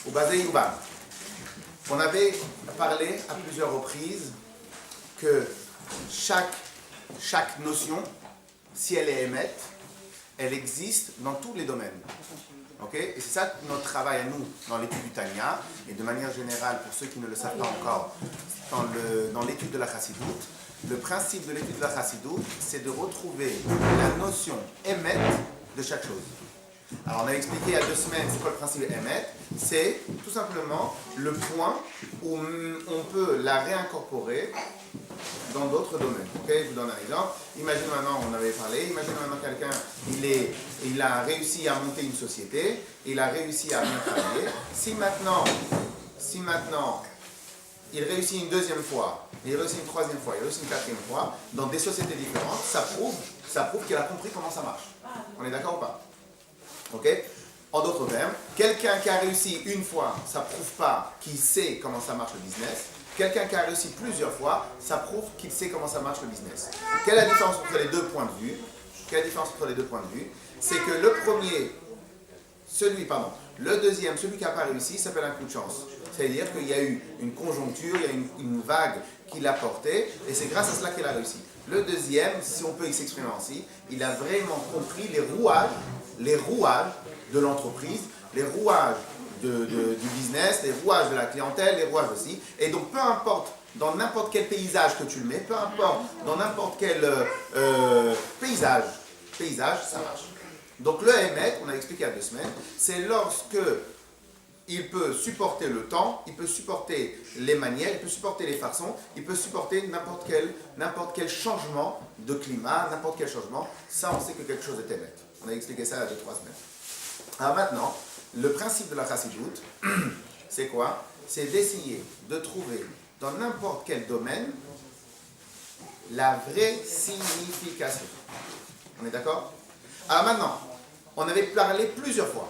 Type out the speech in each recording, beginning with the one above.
Ubazé Yuban. On avait parlé à plusieurs reprises que chaque notion, si elle est émette, elle existe dans tous les domaines. Okay? Et c'est ça notre travail à nous dans l'étude du Tanya, et de manière générale, pour ceux qui ne le savent pas encore, dans l'étude de la Chassidoute. Le principe de l'étude de la Chassidoute, c'est de retrouver la notion émette de chaque chose. Alors on a expliqué il y a 2 semaines c'est quoi le principe émette. C'est tout simplement le point où on peut la réincorporer dans d'autres domaines. Okay? Je vous donne un exemple. Imaginez maintenant, on avait parlé, imaginez maintenant quelqu'un, il a réussi à monter une société, il a réussi à bien travailler. Si maintenant, il réussit une 2e fois, il réussit une 3e fois, il réussit une 4e fois, dans des sociétés différentes, ça prouve qu'il a compris comment ça marche. On est d'accord ou pas? Ok? En d'autres termes, quelqu'un qui a réussi une fois, ça ne prouve pas qu'il sait comment ça marche le business. Quelqu'un qui a réussi plusieurs fois, ça prouve qu'il sait comment ça marche le business. Quelle est la différence entre les deux points de vue? C'est que le deuxième, celui qui n'a pas réussi, s'appelle un coup de chance. C'est-à-dire qu'il y a eu une conjoncture, il y a eu une vague qui l'a porté, et c'est grâce à cela qu'il a réussi. Le deuxième, si on peut s'exprimer ainsi, il a vraiment compris les rouages de l'entreprise, les rouages du business, les rouages de la clientèle, les rouages aussi. Et donc, peu importe dans n'importe quel paysage que tu le mets, peu importe dans n'importe quel paysage, ça marche. Donc, le Hémet, on a expliqué il y a 2 semaines, c'est lorsque il peut supporter le temps, il peut supporter les manières, il peut supporter les façons, il peut supporter n'importe quel changement de climat, n'importe quel changement. Ça, on sait que quelque chose est Hémet. On a expliqué ça il y a 2-3 semaines. Alors maintenant, le principe de la Chassidoute, c'est quoi? C'est d'essayer de trouver dans n'importe quel domaine la vraie signification. On est d'accord? Alors maintenant, on avait parlé plusieurs fois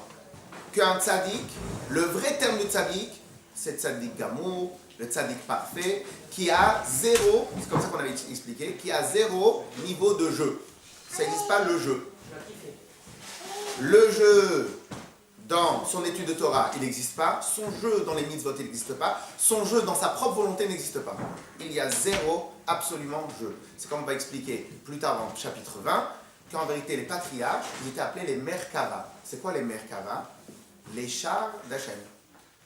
qu'un tzaddik, le vrai terme de tzaddik, c'est tzaddik gamour, le tzaddik parfait, qui a 0, c'est comme ça qu'on avait expliqué, qui a 0 niveau de jeu. Ça n'existe pas le jeu. Le jeu dans son étude de Torah, il n'existe pas. Son jeu dans les mitzvot, il n'existe pas. Son jeu dans sa propre volonté n'existe pas. Il y a 0 absolument jeu. C'est comme on va expliquer plus tard dans le chapitre 20, qu'en vérité, les patriarches, ils étaient appelés les Merkava. C'est quoi les Merkava? Les chars d'Hachem.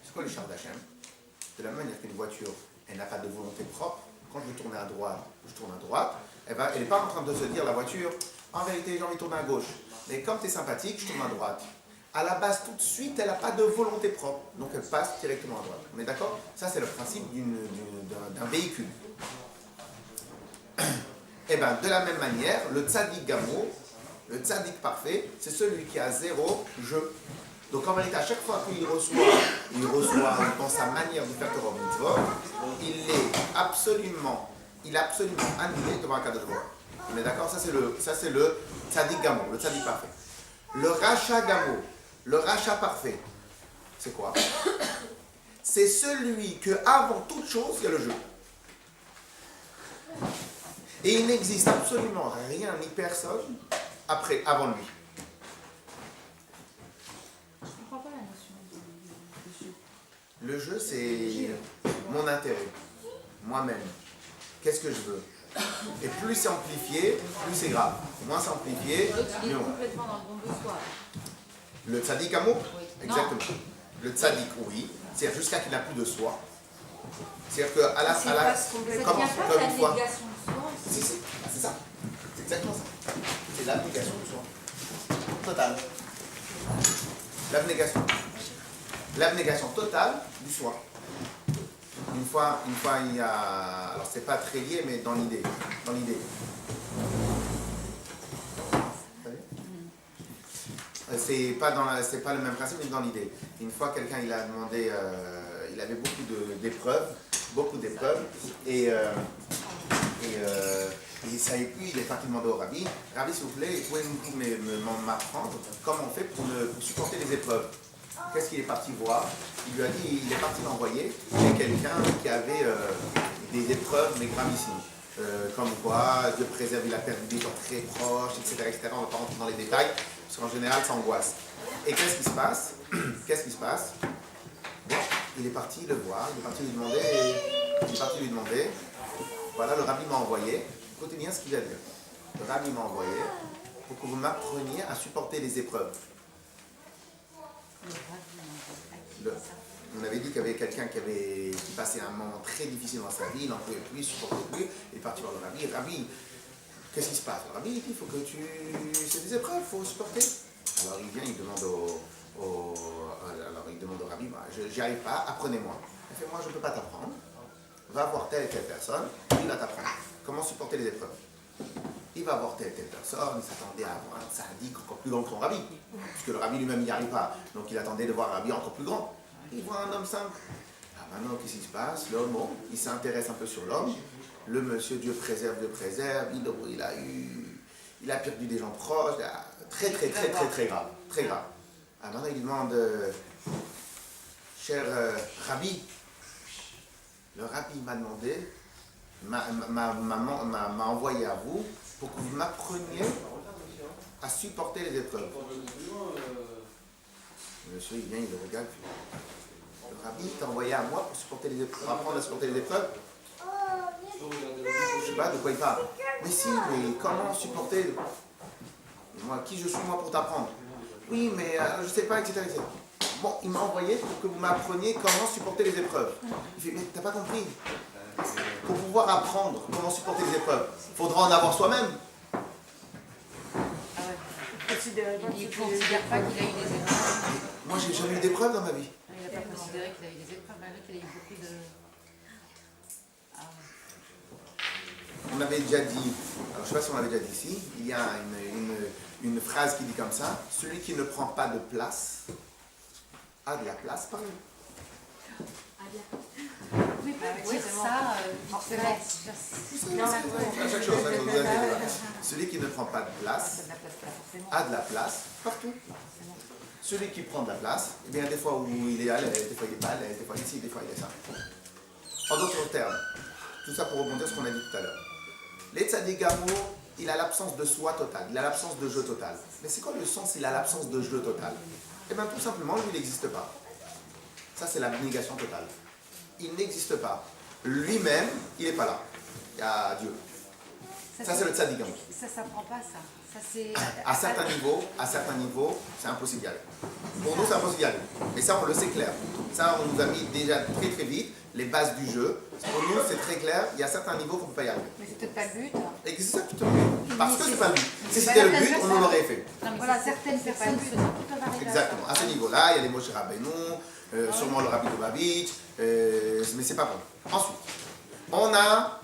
C'est quoi les chars d'Hachem? De la même manière qu'une voiture, elle n'a pas de volonté propre. Quand je veux tourner à droite, je tourne à droite. Elle n'est pas en train de se dire, la voiture, en vérité, j'ai envie de tourner à gauche. Mais comme tu es sympathique, je tourne à droite. À la base, tout de suite, elle n'a pas de volonté propre. Donc, elle passe directement à droite. On est d'accord? Ça, c'est le principe d'un véhicule. Et bien, de la même manière, le tzaddik gamour, le tzaddik parfait, c'est celui qui a 0 jeu. Donc, en vérité, à chaque fois qu'il reçoit dans sa manière de faire Torah mitzvot, il est absolument annulé devant un cadeau de voix. On est d'accord? Ça, c'est le tzaddik gamour, le tzaddik parfait. Le racha gamour, le rachat parfait, c'est quoi? C'est celui que, avant toute chose, il y a le jeu. Et il n'existe absolument rien ni personne avant lui. Je ne comprends pas la notion de jeu. Le jeu, c'est mon intérêt, moi-même. Qu'est-ce que je veux? Et plus c'est amplifié, plus c'est grave. Moins c'est amplifié, Il est mieux. complètement dans le don de soi. Le tzaddik amour? Oui. Exactement. Non. Le tzaddik, oui. C'est-à-dire jusqu'à qu'il n'a plus de soi. C'est-à-dire qu'à la Ça ne tient pas comme la une fois. négation de soi. Si, c'est ça. C'est exactement ça. C'est l'abnégation du soi. Totale. L'abnégation. L'abnégation totale du soi. Une fois, il y a... Alors, c'est pas très lié, mais dans l'idée. C'est pas le même principe, mais dans l'idée. Une fois, quelqu'un, il a demandé... il avait beaucoup d'épreuves, et il ne savait plus, il est parti demander au rabbi, Rabbi, s'il vous plaît, vous pouvez m'apprendre comment on fait pour supporter les épreuves. Qu'est-ce qu'il est parti voir? Il lui a dit, il est parti l'envoyer chez quelqu'un qui avait des épreuves, mais gravissimes. Comme quoi, Dieu préserve, il a perdu des gens très proches, etc. On ne va pas rentrer dans les détails, parce qu'en général, ça angoisse. Et qu'est-ce qui se passe? il est parti le voir, il est parti lui demander, voilà, le rabbi m'a envoyé, écoutez bien ce qu'il a dit. Le rabbi m'a envoyé pour que vous m'appreniez à supporter les épreuves. On avait dit qu'il y avait quelqu'un qui passait un moment très difficile dans sa vie, il n'en pouvait plus, il ne supportait plus, il est parti voir le rabbi. Rabbi, qu'est-ce qui se passe? Le rabbi il dit, il faut que c'est des épreuves, il faut supporter. Alors il vient, il demande au rabbi, bah, j'y arrive pas, apprenez-moi. Il fait, moi je ne peux pas t'apprendre, va voir telle et telle personne, il va t'apprendre. Comment supporter les épreuves? Il va voir telle et telle personne, il s'attendait à avoir un sadique encore plus grand que son rabbi, puisque le rabbi lui-même n'y arrive pas, donc il attendait de voir un rabbi encore plus grand. Il voit un homme simple. Ah, maintenant, qu'est-ce qui se passe? L'homme, bon, il s'intéresse un peu sur l'homme. Le monsieur, Dieu préserve, il a perdu des gens proches. Très grave. Très grave. Ah, maintenant, il demande, cher rabbi, le rabbi m'a demandé, m'a envoyé à vous pour que vous m'appreniez à supporter les épreuves. Le monsieur, il vient, il le regarde. Le rabbi t'a envoyé à moi pour apprendre à supporter les épreuves. Je ne sais pas de quoi il parle. Mais si, mais comment supporter? Moi, qui je suis moi pour t'apprendre? Oui, mais je ne sais pas, etc., etc. Bon, il m'a envoyé pour que vous m'appreniez comment supporter les épreuves. Il fait, mais t'as pas compris? Pour pouvoir apprendre comment supporter les épreuves, il faudra en avoir soi-même. Il ne considère pas qu'il a eu des épreuves. Moi, j'ai jamais eu d'épreuves dans ma vie. Il n'a pas considéré qu'il a eu des épreuves, malgré qu'il a eu beaucoup de... On avait déjà dit, alors je ne sais pas si on l'avait déjà dit ici, il y a une phrase qui dit comme ça, celui qui ne prend pas de place a de la place partout. Oui, ça, forcément. Chaque chose, celui qui ne prend pas de place a de la place partout. Celui qui prend de la place, eh bien, des fois où il est à l'aise, des fois il n'est pas à l'aise, des fois ici, des fois il est ça. En d'autres termes, tout ça pour rebondir sur ce qu'on a dit tout à l'heure. Les tzaddik gamour, il a l'absence de soi totale, il a l'absence de jeu total. Mais c'est quoi le sens, il a l'absence de jeu total? Eh bien, tout simplement, lui, il n'existe pas. Ça, c'est l'abnégation totale. Il n'existe pas. Lui-même, il n'est pas là. Il y a Dieu. Ça, c'est le tzaddik gamour. Ça ne s'apprend pas, ça. À certains niveaux, c'est impossible d'y aller. Pour nous, c'est impossible d'y aller. Mais ça, on le sait clair. Ça, on nous a mis déjà très vite les bases du jeu. Pour nous, c'est très clair. Il y a certains niveaux qu'on ne peut pas y arriver. Mais c'est peut-être pas le but. Exactement. Parce que c'est pas le but. Si c'était le but, on l'aurait fait. Voilà, certaines personnes se peuvent arriver. Exactement. À ce niveau-là, il y a les Moshe Rabbeinu, sûrement le Rabbi Lubavitch, mais c'est pas bon. Ensuite, on a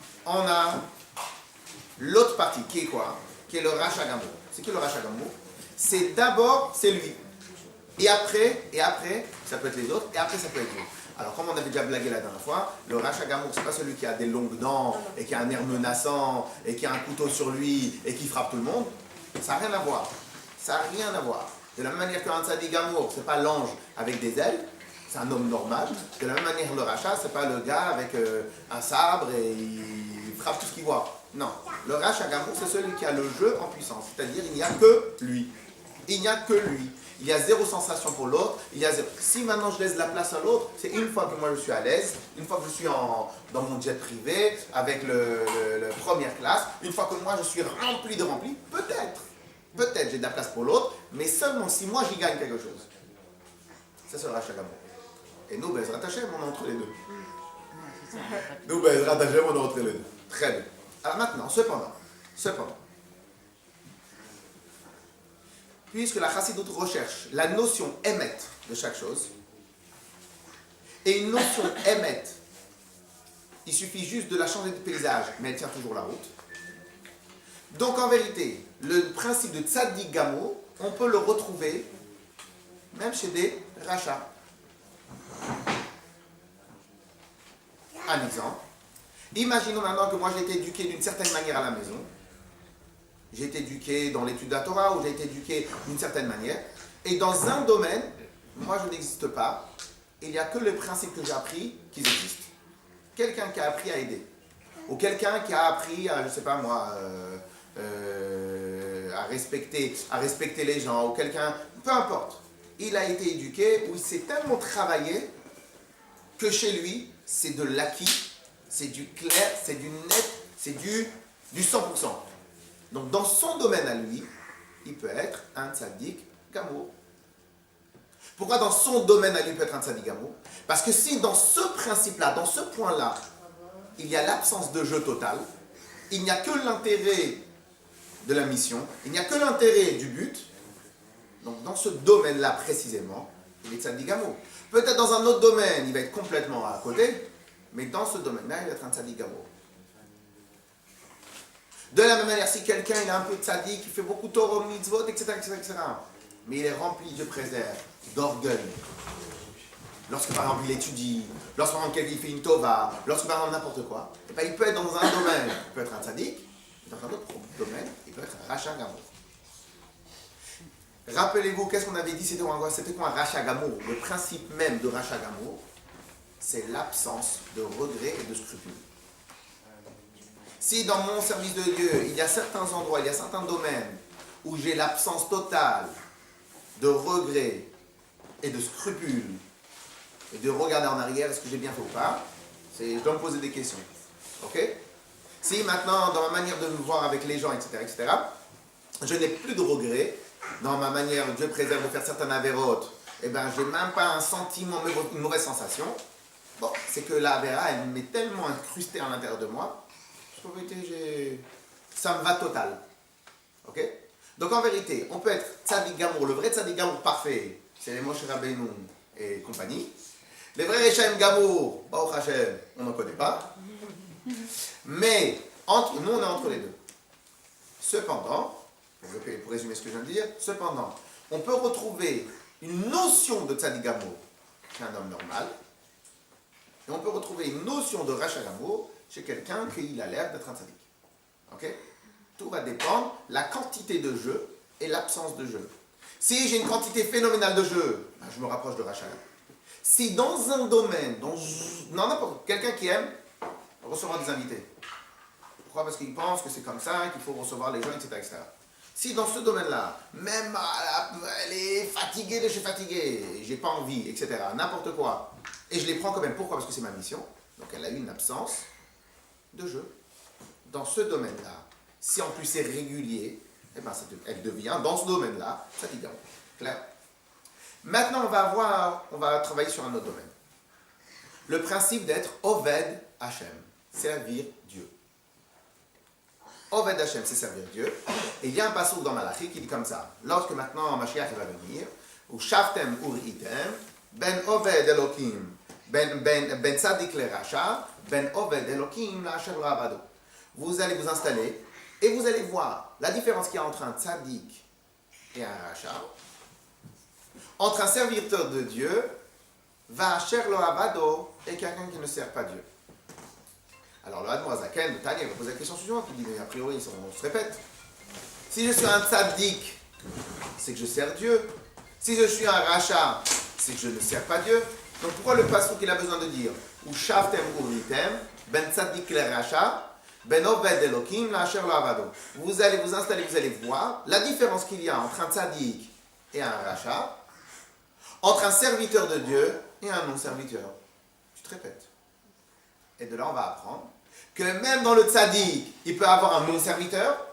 l'autre partie qui est quoi? Qui est le Racha Gamour. C'est qui le Racha Gamour? C'est d'abord, c'est lui. Et après, ça peut être les autres, et après, ça peut être lui. Alors, comme on avait déjà blagué la dernière fois, le Racha Gamour, c'est pas celui qui a des longues dents, et qui a un air menaçant, et qui a un couteau sur lui, et qui frappe tout le monde. Ça n'a rien à voir. Ça n'a rien à voir. De la même manière qu'un tzaddik gamour, c'est pas l'ange avec des ailes, c'est un homme normal. De la même manière, le Racha, c'est pas le gars avec un sabre et il frappe tout ce qu'il voit. Non, le Racha Gamour, c'est celui qui a le jeu en puissance, c'est-à-dire il n'y a que lui. Il n'y a que lui. Il y a zéro sensation pour l'autre. Si maintenant je laisse la place à l'autre, c'est une fois que moi je suis à l'aise, une fois que je suis dans mon jet privé, avec le première classe, une fois que moi je suis rempli, peut-être j'ai de la place pour l'autre, mais seulement si moi j'y gagne quelque chose. Ça c'est le Racha Gamour. Et nous, Bezrat Hashem, on est entre les deux. Nous, Bezrat Hashem, on est entre les deux. Très bien. Alors maintenant, cependant, puisque la chassidoute recherche la notion émet de chaque chose, et une notion émet, il suffit juste de la changer de paysage, mais elle tient toujours la route. Donc en vérité, le principe de tzaddik gamour, on peut le retrouver même chez des rachas. Un exemple. Imaginons maintenant que moi j'ai été éduqué d'une certaine manière à la maison. J'ai été éduqué dans l'étude de la Torah ou j'ai été éduqué d'une certaine manière. Et dans un domaine, moi je n'existe pas. Il n'y a que les principes que j'ai appris qui existent. Quelqu'un qui a appris à aider. Ou quelqu'un qui a appris à, je ne sais pas moi, à respecter les gens. Ou quelqu'un, peu importe. Il a été éduqué ou il s'est tellement travaillé que chez lui, c'est de l'acquis, c'est du clair, c'est du net, c'est du 100%. Donc dans son domaine à lui, il peut être un tzaddik gamour. Pourquoi dans son domaine à lui peut être un tzaddik gamour? Parce que si dans ce principe-là, dans ce point-là, il y a l'absence de jeu total, il n'y a que l'intérêt de la mission, il n'y a que l'intérêt du but, donc dans ce domaine-là précisément, il est tzaddik gamour. Peut-être dans un autre domaine, il va être complètement à côté, mais dans ce domaine-là, il va être un tzaddik gamour. De la même manière, si quelqu'un il a un peu de tzaddik, il fait beaucoup de Torah, mitzvot, etc., mais il est rempli, Dieu préserve, d'orgueil. Lorsque par exemple il étudie, lorsque par exemple quelqu'un fait une tova, lorsque par exemple n'importe quoi, et ben, il peut être dans un domaine, il peut être un tzaddik, dans un autre domaine, il peut être un rachat gamour. Rappelez-vous, qu'est-ce qu'on avait dit, c'était quoi un rachat gamour? Le principe même de rachat gamour, c'est l'absence de regrets et de scrupules. Si dans mon service de Dieu, il y a certains endroits, il y a certains domaines où j'ai l'absence totale de regrets et de scrupules, et de regarder en arrière, est-ce que j'ai bien fait ou pas, je dois me poser des questions. Ok? Si maintenant, dans ma manière de me voir avec les gens, etc., je n'ai plus de regrets, dans ma manière, Dieu préserve de faire certaines avérotes, eh ben, je n'ai même pas un sentiment, une mauvaise sensation, bon, c'est que la avéra, elle m'est tellement incrustée à l'intérieur de moi, ça me va total. Ok? Donc en vérité, on peut être tzaddik gamour, le vrai tzaddik gamour parfait, c'est les Moshe Rabbeinu et compagnie. Les vrais Rechaim gamour, Baruch Hashem, on n'en connaît pas. Mais nous, on est entre les deux. Cependant, pour résumer ce que je viens de dire, cependant, on peut retrouver une notion de tzaddik gamour chez un homme normal, et on peut retrouver une notion de rachat gamour chez quelqu'un qui a l'air d'être un tzaddik. Ok? Tout va dépendre de la quantité de jeu et l'absence de jeu. Si j'ai une quantité phénoménale de jeu, ben je me rapproche de rachat. Si dans un domaine, n'importe quelqu'un qui aime recevoir des invités. Pourquoi? Parce qu'il pense que c'est comme ça, qu'il faut recevoir les gens, etc. Si dans ce domaine-là, même elle est fatiguée de chez fatiguée, j'ai pas envie, etc., n'importe quoi, et je les prends quand même, pourquoi? Parce que c'est ma mission. Donc elle a eu une absence de jeu. Dans ce domaine-là, si en plus c'est régulier, eh ben elle devient, dans ce domaine-là, tzaddik gamour. Clair? Maintenant, on va travailler sur un autre domaine. Le principe d'être Oved Hashem, servir Dieu. Oved Hashem, c'est servir Dieu. Et il y a un passage dans Malachi qui dit comme ça. Lorsque maintenant Mashiach va venir, ou Shaftem Uritem, Ben Oved Elokim, Ben Tzadik le Racha, Ben Oved Elokim la Asher Rabado. Vous allez vous installer et vous allez voir la différence qu'il y a entre un tzaddik et un racha. Entre un serviteur de Dieu, va Asher lo Rabado, et quelqu'un qui ne sert pas Dieu. Alors le Admor Zaken de Tanya va poser la question suivante, il dit mais a priori on se répète. Si je suis un tzaddik, c'est que je sers Dieu. Si je suis un racha, c'est que je ne sers pas Dieu. Donc pourquoi le pasteur qu'il a besoin de dire ou Shavtem Uritem, Ben Tzaddik le Racha, Ben Oved Elokim la Asher lo Avado. Vous allez vous installer, vous allez voir la différence qu'il y a entre un tzaddik et un racha, entre un serviteur de Dieu et un non-serviteur. Je te répète. Et de là, on va apprendre que même dans le tzaddik, il peut avoir un non-serviteur,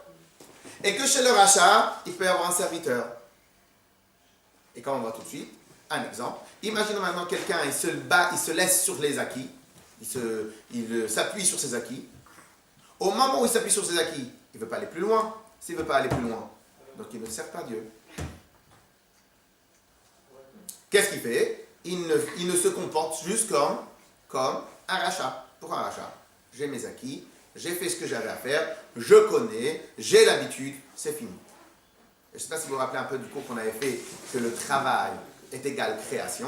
et que chez le rachat, il peut y avoir un serviteur. Et quand on voit tout de suite, un exemple. Imaginons maintenant quelqu'un, il se laisse sur les acquis, il s'appuie sur ses acquis. Au moment où il s'appuie sur ses acquis, il ne veut pas aller plus loin. S'il ne veut pas aller plus loin, donc il ne sert pas Dieu. Qu'est-ce qu'il fait? Il ne se comporte juste comme un rachat. Pourquoi un rachat? J'ai mes acquis, j'ai fait ce que j'avais à faire, je connais, j'ai l'habitude, c'est fini. Et je ne sais pas si vous vous rappelez un peu du cours qu'on avait fait, que le travail est égal création.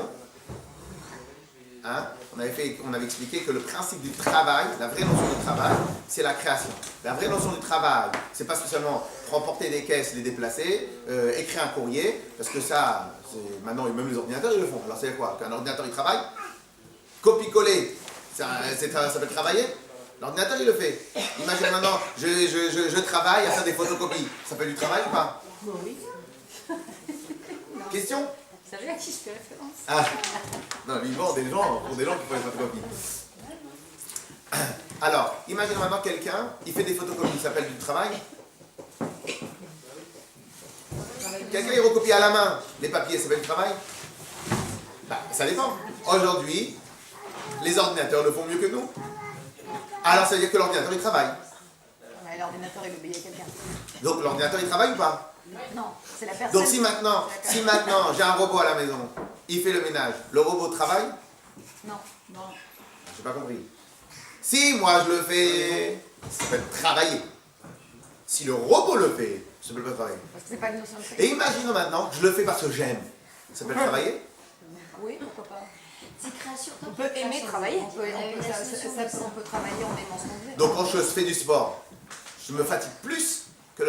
Hein? On avait expliqué que le principe du travail, la vraie notion du travail, c'est la création. La vraie notion du travail, c'est pas spécialement remporter des caisses, les déplacer, écrire un courrier, parce que ça, maintenant même les ordinateurs ils le font. Alors c'est quoi? Qu'un ordinateur il travaille? Copie-coller, ça peut travailler? L'ordinateur il le fait. Imagine maintenant, je travaille à faire des photocopies. Ça fait du travail ou pas? Oui. Question? Vous savez à qui je fais référence? Ah, non, ils vendent des gens pour des gens qui font des photocopies. Alors, imaginons maintenant quelqu'un, il fait des photocopies, ça s'appelle du travail. Quelqu'un il recopie à la main les papiers, ça s'appelle du travail. Bah, ça dépend. Aujourd'hui, les ordinateurs le font mieux que nous. Alors ça veut dire que l'ordinateur il travaille. Ouais, l'ordinateur il obéit à quelqu'un. Donc l'ordinateur il travaille ou pas? Non, c'est la personne. Donc si maintenant j'ai un robot à la maison, il fait le ménage, le robot travaille? Non. Non. J'ai pas compris. Si moi je le fais, ça s'appelle travailler. Si le robot le fait, ça s'appelle pas travailler. Parce que c'est pas une notion de fait. Et imaginons maintenant que je le fais parce que j'aime. Ça s'appelle travailler? Oui, pourquoi pas. C'est création. On peut aimer travailler. On peut travailler en aimant ce qu'on fait. Donc quand je fais du sport, je me fatigue plus que,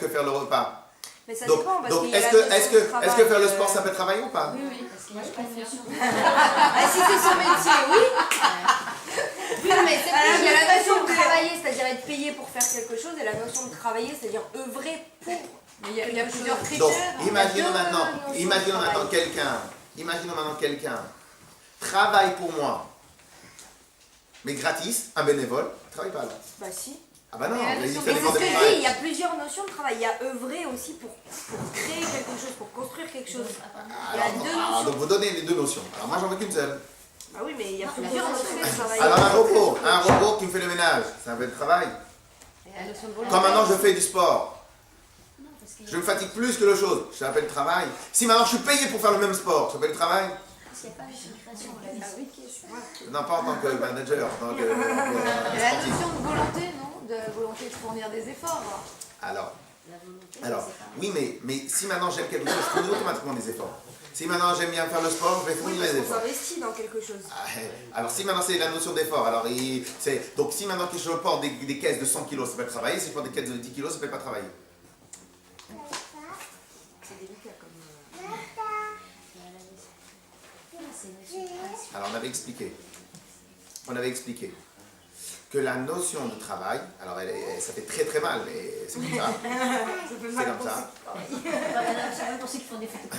que faire le repas. Mais ça Donc, dépend parce donc qu'il y a est-ce la que, notion de travail, faire le sport ça peut travailler ou pas? Oui, oui, parce que moi je confirme. Ah, si c'est son métier, oui. Oui, mais c'est Alors, il y a la notion de travailler, c'est-à-dire être payé pour faire quelque chose, et la notion de travailler, c'est-à-dire œuvrer pour. Mais il y a plusieurs Donc critères. imaginons maintenant quelqu'un travaille pour moi, mais gratis, un bénévole, il travaille pas là. Bah si. Ah bah non, Mais il c'est fait ce des que je dis, il travail. y a plusieurs notions de travail. Il y a œuvrer aussi pour créer quelque chose, pour construire quelque chose. Il y a deux notions. Donc vous donnez les deux notions. Alors moi j'en veux qu'une seule. Ah oui, mais il y a plusieurs notions de travail. Alors un robot qui me fait le ménage, ça s'appelle travail. Quand maintenant je fais du sport, je me fatigue plus que l'autre chose, ça s'appelle travail. Si maintenant je suis payé pour faire le même sport, ça s'appelle travail. Parce qu'il n'y a pas une création, on l'a dit. Non, pas en tant que manager, en tant que Il y a la sportif. notion de volonté, non? De volonté de fournir des efforts. Alors, La volonté, alors, c'est pas- oui, mais si maintenant j'aime quelque chose, je fournis automatiquement des efforts. Si maintenant j'aime bien faire le sport, je vais fournir les On efforts. s'investit dans quelque chose. Alors si maintenant c'est la notion d'effort, alors donc si maintenant que je porte des caisses de 100 kg, ça peut travailler, si je porte des caisses de 10 kg, ça peut pas travailler. C'est délicat comme. Alors on avait expliqué que la notion de travail, alors ça fait très très mal, mais c'est comme ça. C'est comme ça. C'est même pour ceux qui font des photos.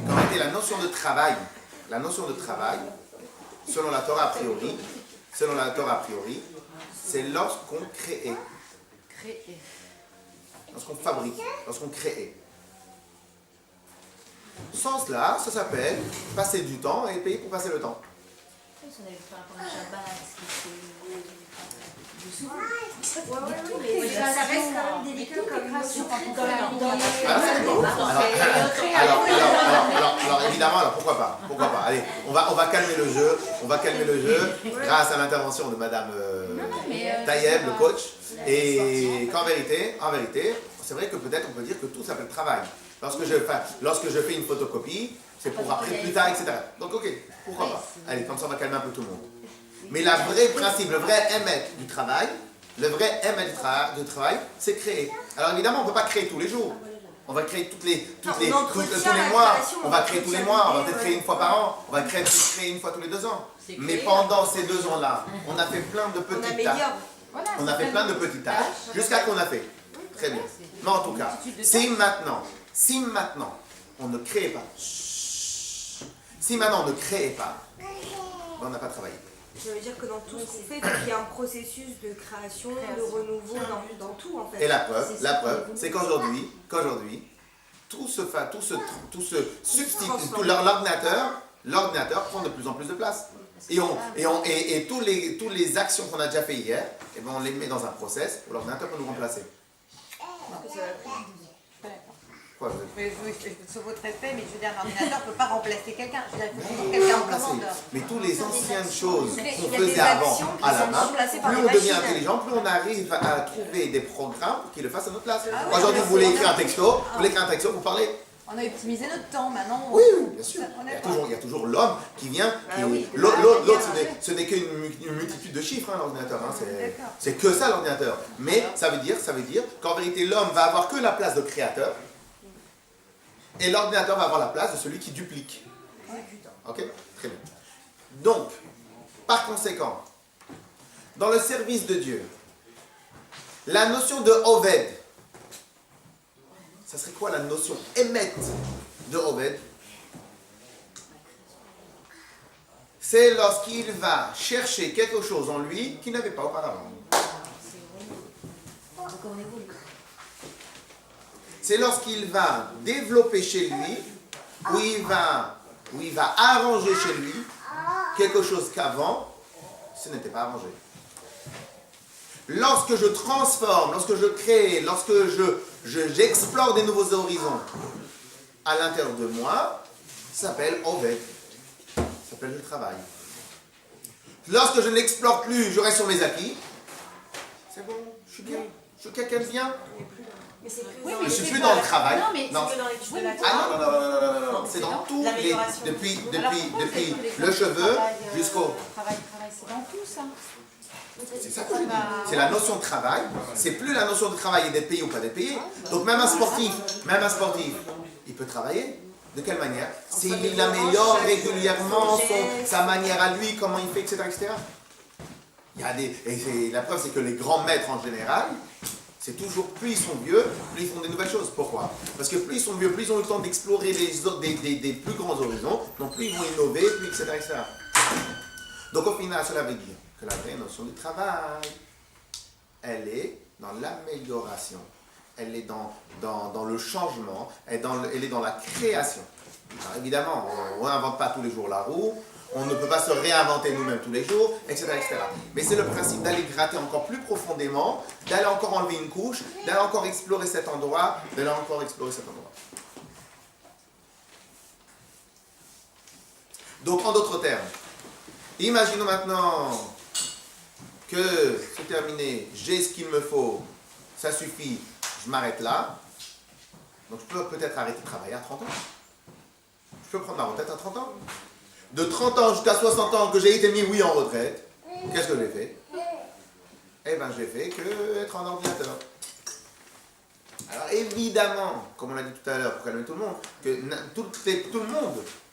Qu'en réalité la notion de travail, selon la Torah a priori, c'est lorsqu'on crée. Lorsqu'on fabrique, lorsqu'on crée. Sans cela, ça s'appelle passer du temps et payer pour passer le temps. On avait par rapport au Shabbat, ce qui fait du soin. Mais ça reste quand même délicat comme notion. Alors évidemment, pourquoi pas? Allez, on va calmer le jeu, grâce à l'intervention de Madame Tayeb, le coach. Et qu'en vérité, c'est vrai que peut-être on peut dire que tout s'appelle travail. Lorsque je fais une photocopie, c'est pour après plus tard, etc. Donc ok, pourquoi pas? Allez, comme ça on va calmer un peu tout le monde. Mais le vrai principe, le vrai émet du travail, c'est créer. Alors évidemment, on ne peut pas créer tous les jours. On va créer tous les mois. On va créer tous les mois. On va peut-être créer une fois par an. On va créer une fois tous les 2 ans. Mais pendant ces 2 ans-là, on a fait plein de petites tâches. On a fait plein de petites tâches jusqu'à qu'on a fait. Très bien. Mais en tout cas, si maintenant, on ne crée pas, si maintenant on ne crée pas, on n'a pas travaillé. Ça veut dire que dans tout ce qu'on fait, il y a un processus de création, de renouveau dans tout en fait. Et la preuve, c'est qu'aujourd'hui, tout se substitue, l'ordinateur prend de plus en plus de place. Et toutes les actions qu'on a déjà fait hier, et ben on les met dans un process où l'ordinateur peut nous remplacer. Quoi, Mais sous votre respect, mais je veux dire, un ordinateur ne peut pas remplacer quelqu'un. Je veux dire, il faut toujours quelqu'un en commande. Mais toutes les anciennes choses Il y a qu'on des faisait avant actions qui à la sont main, remplacées par plus des on devient machines. intelligent, plus on arrive à trouver des programmes qui le fassent à notre place. Ah oui, Aujourd'hui, mais vous voulez c'est écrire un texto, vous parlez. On a optimisé notre temps, maintenant. Oui, bien sûr. Il y a toujours l'homme qui vient. L'autre, ce n'est qu'une multitude de chiffres, hein, l'ordinateur. Hein, c'est que ça, l'ordinateur. Mais ça veut dire qu'en vérité, l'homme va avoir que la place de créateur. Et l'ordinateur va avoir la place de celui qui duplique. Ok? Très bien. Donc, par conséquent, dans le service de Dieu, la notion de Oved, ça serait quoi la notion émette de Oved? C'est lorsqu'il va chercher quelque chose en lui qu'il n'avait pas auparavant. C'est lorsqu'il va développer chez lui, où il va arranger chez lui quelque chose qu'avant, ce n'était pas arrangé. Lorsque je transforme, lorsque je crée, lorsque j'explore des nouveaux horizons à l'intérieur de moi, ça s'appelle Oved. Ça s'appelle le travail. Lorsque je n'explore plus, je reste sur mes acquis, c'est bon, je suis bien, je suis quelqu'un de bien. Mais c'est plus Oui, dans mais Je les- suis plus dans le travail. Non, mais Non. c'est que dans l'étude de la Ah non, non, non, non, non, non, non. Non, C'est c'est dans dans tous les... l'amélioration. Depuis Travail, le cheveu jusqu'au... Travail, c'est dans tout ça. C'est ça que je dis. C'est la notion de travail. C'est plus la notion de travail et d'être payé ou pas d'être payé. Donc même un sportif, il peut travailler. De quelle manière? S'il améliore régulièrement sa manière à lui, comment il fait, etc. etc. Il y a des... Et la preuve, c'est que les grands maîtres en général, c'est toujours plus ils sont vieux, plus ils font des nouvelles choses. Pourquoi? Parce que plus ils sont vieux, plus ils ont eu le temps d'explorer des plus grands horizons, donc plus ils vont innover, plus etc. etc. Donc au final, cela veut dire que la vraie notion du travail, elle est dans l'amélioration, elle est dans le changement, elle est dans la création. Alors évidemment, on n'invente pas tous les jours la roue, on ne peut pas se réinventer nous-mêmes tous les jours, etc. etc. Mais c'est le principe d'aller gratter encore plus profondément, d'aller encore enlever une couche, d'aller encore explorer cet endroit, d'aller encore explorer cet endroit. Donc en d'autres termes, imaginons maintenant que c'est terminé, j'ai ce qu'il me faut, ça suffit, je m'arrête là. Donc je peux peut-être arrêter de travailler à 30 ans. Je peux prendre ma retraite à 30 ans. De 30 ans jusqu'à 60 ans que j'ai été mis, oui, en retraite, qu'est-ce que j'ai fait? Eh bien, j'ai fait que être en ordinateur. Alors évidemment, comme on l'a dit tout à l'heure, pour calmer tout le monde, que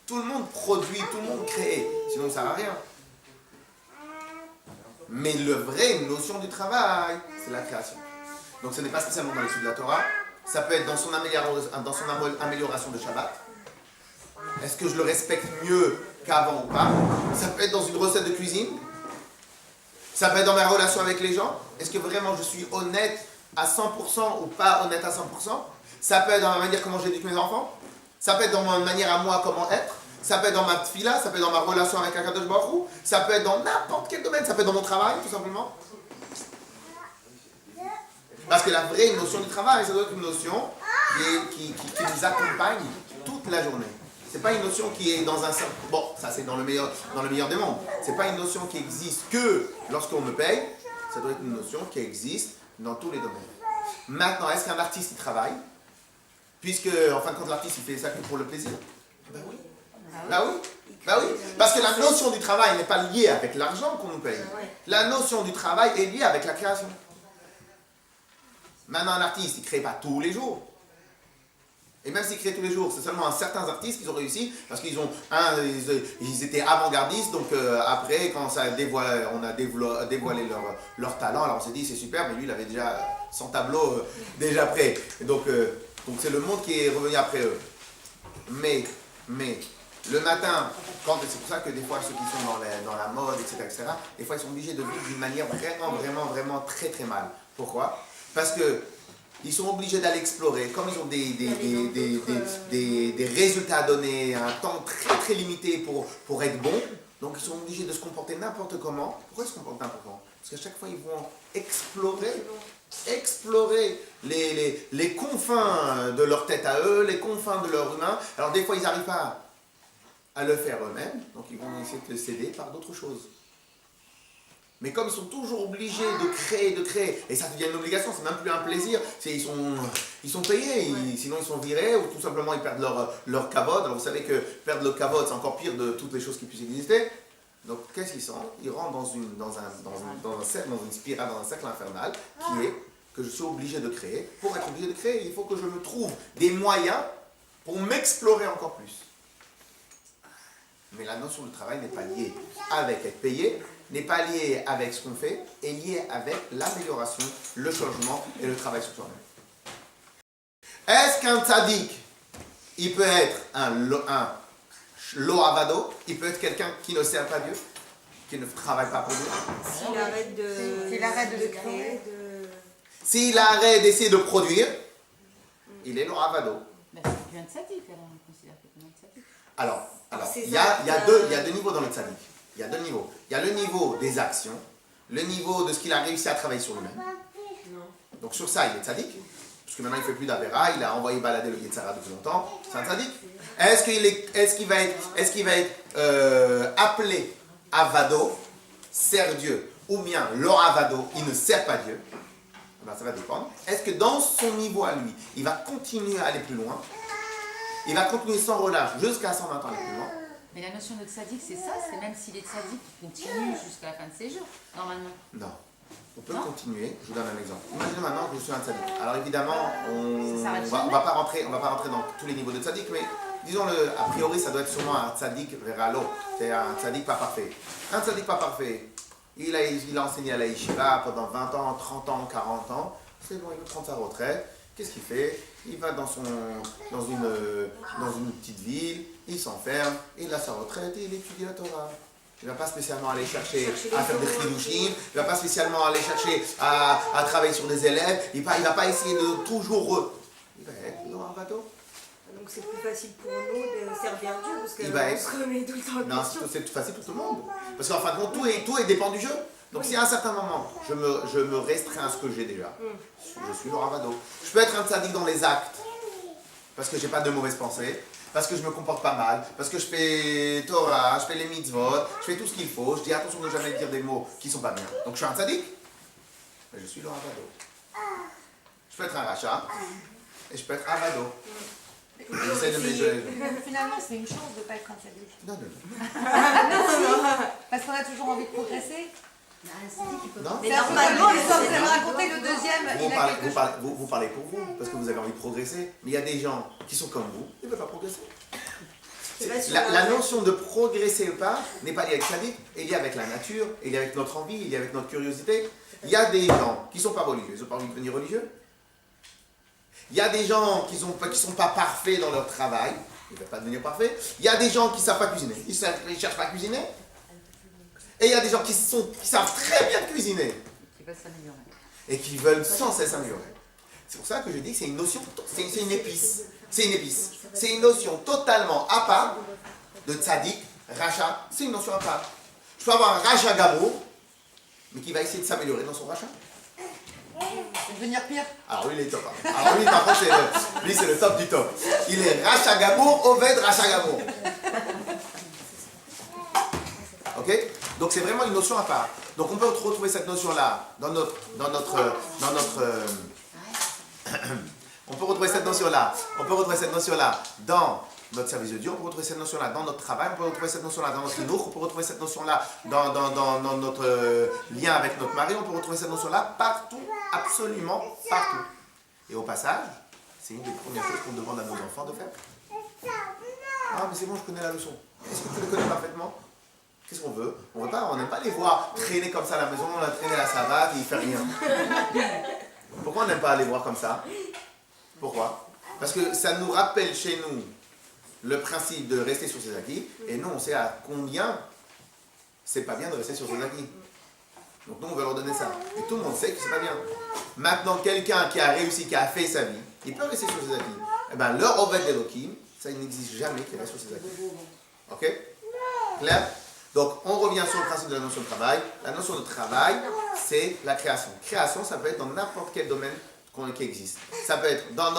tout le monde produit, tout le monde crée, sinon ça ne sert à rien. Mais la vraie notion du travail, c'est la création. Donc ce n'est pas spécialement dans l'étude de la Torah, ça peut être dans son amélioration de Shabbat. Est-ce que je le respecte mieux qu'avant ou pas? Ça peut être dans une recette de cuisine. Ça peut être dans ma relation avec les gens. Est-ce que vraiment je suis honnête à 100% ou pas honnête à 100%? Ça peut être dans ma manière comment j'éduque mes enfants. Ça peut être dans ma manière à moi comment être. Ça peut être dans ma tfila, ça peut être dans ma relation avec Akadosh Baruch Hu. Ça peut être dans n'importe quel domaine. Ça peut être dans mon travail, tout simplement. Parce que la vraie notion du travail, ça doit être une notion qui nous accompagne toute la journée. C'est pas une notion qui est dans un... Bon, ça c'est dans le meilleur des mondes. C'est pas une notion qui existe que lorsqu'on me paye. Ça doit être une notion qui existe dans tous les domaines. Maintenant, est-ce qu'un artiste il travaille? Puisque, en fin de compte, l'artiste il fait ça que pour le plaisir? Ben oui. Ben oui. Ben oui. Parce que la notion du travail n'est pas liée avec l'argent qu'on nous paye. La notion du travail est liée avec la création. Maintenant, un artiste, il ne crée pas tous les jours. Et même s'ils créent tous les jours, c'est seulement certains artistes qui ont réussi parce qu'ils ils étaient avant-gardistes. Donc après, quand on a dévoilé leur talent, alors on s'est dit c'est super, mais lui il avait déjà son tableau déjà prêt. Et donc c'est le monde qui est revenu après eux. Mais le matin, c'est pour ça que des fois ceux qui sont dans la mode, etc., des fois ils sont obligés de vivre d'une manière vraiment très très mal. Pourquoi? Parce que ils sont obligés d'aller explorer, comme ils ont des résultats à donner, un temps très très limité pour être bons, donc ils sont obligés de se comporter n'importe comment. Pourquoi ils se comportent n'importe comment? Parce qu'à chaque fois ils vont explorer les confins de leur tête à eux, les confins de leur humain. Alors des fois ils n'arrivent pas à le faire eux-mêmes, donc ils vont essayer de le céder par d'autres choses. Mais comme ils sont toujours obligés de créer, et ça devient une obligation, c'est même plus un plaisir, ils sont payés, sinon ils sont virés, ou tout simplement ils perdent leur kavod. Alors vous savez que perdre le kavod, c'est encore pire de toutes les choses qui puissent exister. Donc qu'est-ce qu'ils sont? Ils rentrent dans un spirale, dans un cercle infernal, qui est que je suis obligé de créer. Pour être obligé de créer, il faut que je me trouve des moyens pour m'explorer encore plus. Mais la notion du travail n'est pas liée avec être payé, n'est pas lié avec ce qu'on fait, est lié avec l'amélioration, le changement et le travail sur soi-même. Est-ce qu'un tzaddik, il peut être un lo avado, il peut être quelqu'un qui ne sert pas Dieu, qui ne travaille pas pour Dieu? S'il arrête de créer, S'il arrête d'essayer de produire, il est lo avado. Mais c'est bien de tzaddik, alors on considère que c'est bien de tzaddik. Alors, c'est il ça. y a deux niveaux dans le tzaddik. Il y a deux niveaux. Il y a le niveau des actions, le niveau de ce qu'il a réussi à travailler sur lui-même. Donc sur ça, il est tzaddik. Parce que maintenant, il ne fait plus d'Avera, il a envoyé balader le Yetzara depuis longtemps. C'est un tzaddik. Est-ce qu'il va être appelé Avado, sert Dieu, ou bien l'Oravado, il ne sert pas Dieu? Ben, ça va dépendre. Est-ce que dans son niveau à lui, il va continuer à aller plus loin? Il va continuer sans relâche jusqu'à 120 ans aller plus loin? Mais la notion de tzaddik, c'est ça, c'est même s'il est tzaddik, il continue jusqu'à la fin de ses jours, normalement. Non. On peut continuer. Je vous donne un exemple. Imaginez maintenant que je suis un tzaddik. Alors évidemment, on va pas rentrer dans tous les niveaux de tzaddik, mais disons-le, a priori, ça doit être sûrement un tzaddik veralo. C'est un tzaddik pas parfait. Un tzaddik pas parfait, il a enseigné à la yeshiva pendant 20 ans, 30 ans, 40 ans. C'est bon, il veut prendre sa retraite. Qu'est-ce qu'il fait? Il va dans une petite ville, il s'enferme, il a sa retraite et il étudie la Torah. Il ne va pas spécialement aller chercher à faire des chidushim, il ne va pas spécialement aller chercher à travailler sur des élèves, il ne va pas essayer de toujours... Il va être dans un bateau. Donc c'est plus facile pour nous de servir Dieu parce qu'on se remet tout le temps en Non, question. c'est plus facile pour tout le monde. Parce qu'en fin de compte, tout est dépend du jeu. Donc si à un certain moment, je me restreins à ce que j'ai déjà, je suis le ravado. Je peux être un tzaddik dans les actes, parce que je n'ai pas de mauvaises pensées, parce que je me comporte pas mal, parce que je fais Torah, je fais les mitzvot, je fais tout ce qu'il faut, je dis attention de ne jamais dire des mots qui ne sont pas bien. Donc je suis un tzaddik, mais je suis le ravado. Je peux être un rachat, et je peux être avado. J'essaie de mesurer. Finalement, c'est une chance de ne pas être un tzaddik. Non, non, non. Parce qu'on a toujours envie de progresser. Non. Mais C'est un peu normalement, comme les vous avez raconté le deuxième. Vous parlez pour vous, parce que vous avez envie de progresser, mais il y a des gens qui sont comme vous, ils ne veulent pas progresser. La notion de progresser ou pas n'est pas liée avec tzaddik, elle est liée avec la nature, elle est liée avec notre envie, elle est liée avec notre curiosité. Il y a des gens qui ne sont pas religieux, ils n'ont pas envie de devenir religieux. Il y a des gens qui ne sont pas parfaits dans leur travail, ils ne veulent pas devenir parfaits. Il y a des gens qui ne savent pas cuisiner, ils ne cherchent pas à cuisiner. Et il y a des gens qui savent très bien cuisiner Qui veulent s'améliorer. et qui veulent sans cesse s'améliorer. C'est pour ça que je dis que c'est une notion, c'est une épice. C'est une épice. C'est une notion totalement à part de tzaddik, rachat. C'est une notion à part. Je peux avoir un rachat gamour, mais qui va essayer de s'améliorer dans son rachat. C'est devenir pire. Alors lui, il est top. Hein. Alors lui, par contre, c'est le top du top. Il est rachat gamour, Oved rachat gamour. Ok? Donc c'est vraiment une notion à part. Donc on peut retrouver cette notion-là on peut retrouver cette notion-là dans notre service de Dieu, on peut retrouver cette notion-là dans notre travail, on peut retrouver cette notion-là dans notre hinour, on peut retrouver cette notion-là dans notre lien avec notre mari, on peut retrouver cette notion-là partout, absolument partout. Et au passage, c'est une des premières choses qu'on demande à nos enfants de faire. Ah mais c'est bon, je connais la leçon. Est-ce que tu le connais parfaitement? Qu'est-ce qu'on veut? On n'aime pas les voir traîner comme ça à la maison, on a traîné la savate et il ne fait rien. Pourquoi on n'aime pas les voir comme ça? Pourquoi? Parce que ça nous rappelle chez nous le principe de rester sur ses acquis, et nous on sait à combien c'est pas bien de rester sur ses acquis. Donc nous on veut leur donner ça. Et tout le monde sait que c'est pas bien. Maintenant, quelqu'un qui a réussi, qui a fait sa vie, il peut rester sur ses acquis. Eh bien, leur Oved Elohim, ça il n'existe jamais qu'il reste sur ses acquis. Ok? Clair? Donc, on revient sur le principe de la notion de travail. La notion de travail, c'est la création. Création, ça peut être dans n'importe quel domaine qui existe. Ça peut être dans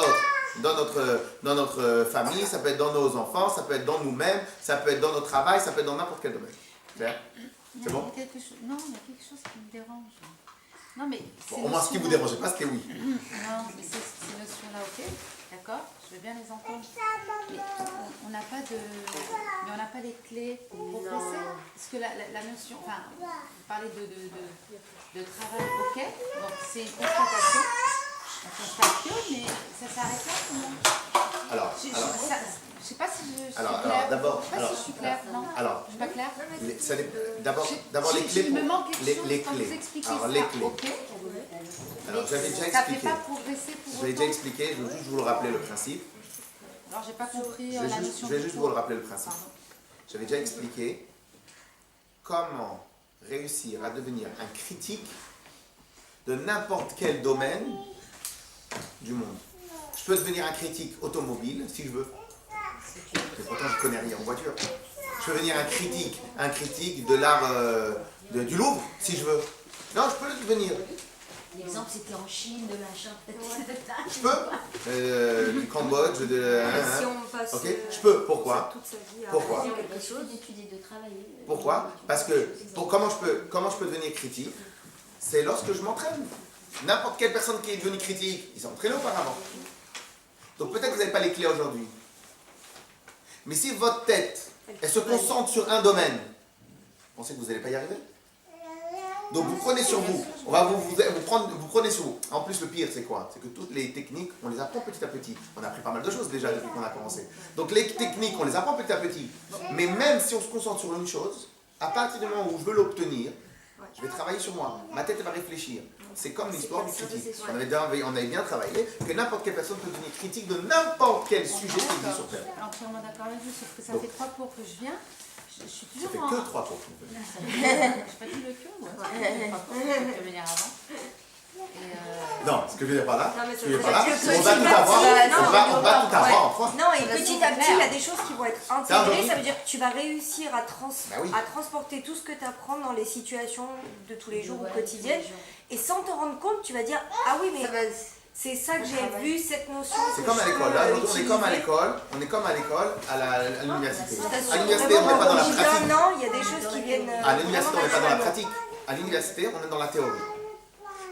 notre famille, ça peut être dans nos enfants, ça peut être dans nous-mêmes, ça peut être dans notre travail, ça peut être dans n'importe quel domaine. Clair? C'est bon? Non, il y a quelque chose qui me dérange. Non, mais... Bon, au moins, ce qui vous dérangeait pas, c'était oui. Non, mais ces notions-là, ok, d'accord, je veux bien les entendre. Mais on n'a pas les clés pour progresser. Parce que la notion, enfin, vous parlez de travail, ok, donc c'est une constatation, mais ça s'arrête là, comment? Alors, Je sais pas si je suis Alors, claire. d'abord, Je sais pas si je suis claire, non. alors, Je suis pas claire. d'abord les clés. Il me manque quelque chose les quand clés. vous expliquez Alors, ça. les clés. Ok. Alors, j'avais déjà Ça ne fait expliqué. pas progresser pour Je vais déjà expliqué, je veux juste vous le rappeler le principe. Alors, j'ai pas compris Je la vais notion juste vous le rappeler le principe. J'avais déjà expliqué comment réussir à devenir un critique de n'importe quel domaine du monde. Je peux devenir un critique automobile si je veux. Mais pourtant je ne connais rien en voiture. Je peux devenir un critique de l'art du Louvre si je veux. Non, je peux le devenir. L'exemple, c'était en Chine, de machin. Je peux. Du Cambodge, Si on passe ok, je peux. Pourquoi? toute sa vie à Pourquoi? faire quelque chose, d'étudier, de travailler. Pourquoi? Parce que comment je peux devenir critique? C'est lorsque je m'entraîne. N'importe quelle personne qui est devenue critique, ils s'entraînent auparavant. Donc peut-être que vous n'avez pas les clés aujourd'hui. Mais si votre tête, elle se concentre sur un domaine, vous pensez que vous n'allez pas y arriver? Donc vous prenez sur vous. On va vous prenez sur vous. En plus, le pire, c'est quoi? C'est que toutes les techniques, on les apprend petit à petit. On a appris pas mal de choses déjà depuis qu'on a commencé. Donc les techniques, on les apprend petit à petit. Mais même si on se concentre sur une chose, à partir du moment où je veux l'obtenir, je vais travailler sur moi. Ma tête elle va réfléchir. C'est comme l'histoire du critique. On avait bien travaillé que n'importe quelle personne peut devenir critique de n'importe quel sujet qui existe sur Terre. Entièrement d'accord avec vous, sauf que ça Donc, fait 3 cours que je viens. Je suis Ça toujours fait en... que 3 pour tout. J'ai pas dit le cul, moi. Je peux venir avant. Et Non, ce que je veux dire par là, Non, mais ce que je veux dire ça par là, veut dire que on va petit tout à avoir, petit, on va tout avoir en France. Non, et petit à petit, il y a des choses qui vont être intégrées. aujourd'hui- Ça veut dire que tu vas réussir à, Bah oui. à transporter tout ce que tu apprends dans les situations de tous les jours ou quotidiennes. Et sans te rendre compte, tu vas dire ah oui, mais c'est ça que j'ai vu, cette notion. C'est que comme à je peux l'école. Là, aujourd'hui, on est comme à utiliser. l'école. On est comme à l'école, à l'université. Je t'assure, À l'université, on n'est pas dans la vraiment, pratique. d'un an, il y a des choses qui viennent. À l'université, on n'est pas dans la pratique. À l'université, on est dans la théorie.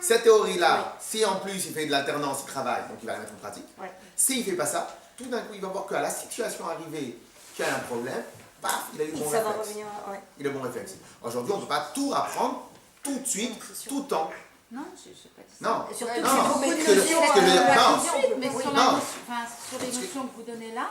Cette théorie-là, si en plus il fait de l'alternance, il travaille, donc il va la mettre en pratique. Ouais. S'il ne fait pas ça, tout d'un coup, il va voir qu'à la situation arrivée, qu'il y a un problème, paf, il a eu le Et bon ça va réflexe. revenir. Ouais. Il a le bon réflexe. Aujourd'hui, on ne peut pas tout apprendre tout de suite, tout le temps. non, je sais pas dit ça. Non. Et surtout Non. que c'est beaucoup de Ce que je- notions. ce que je veux dire- non. Tout de suite, mais sur, Non. sur les notions que vous donnez là,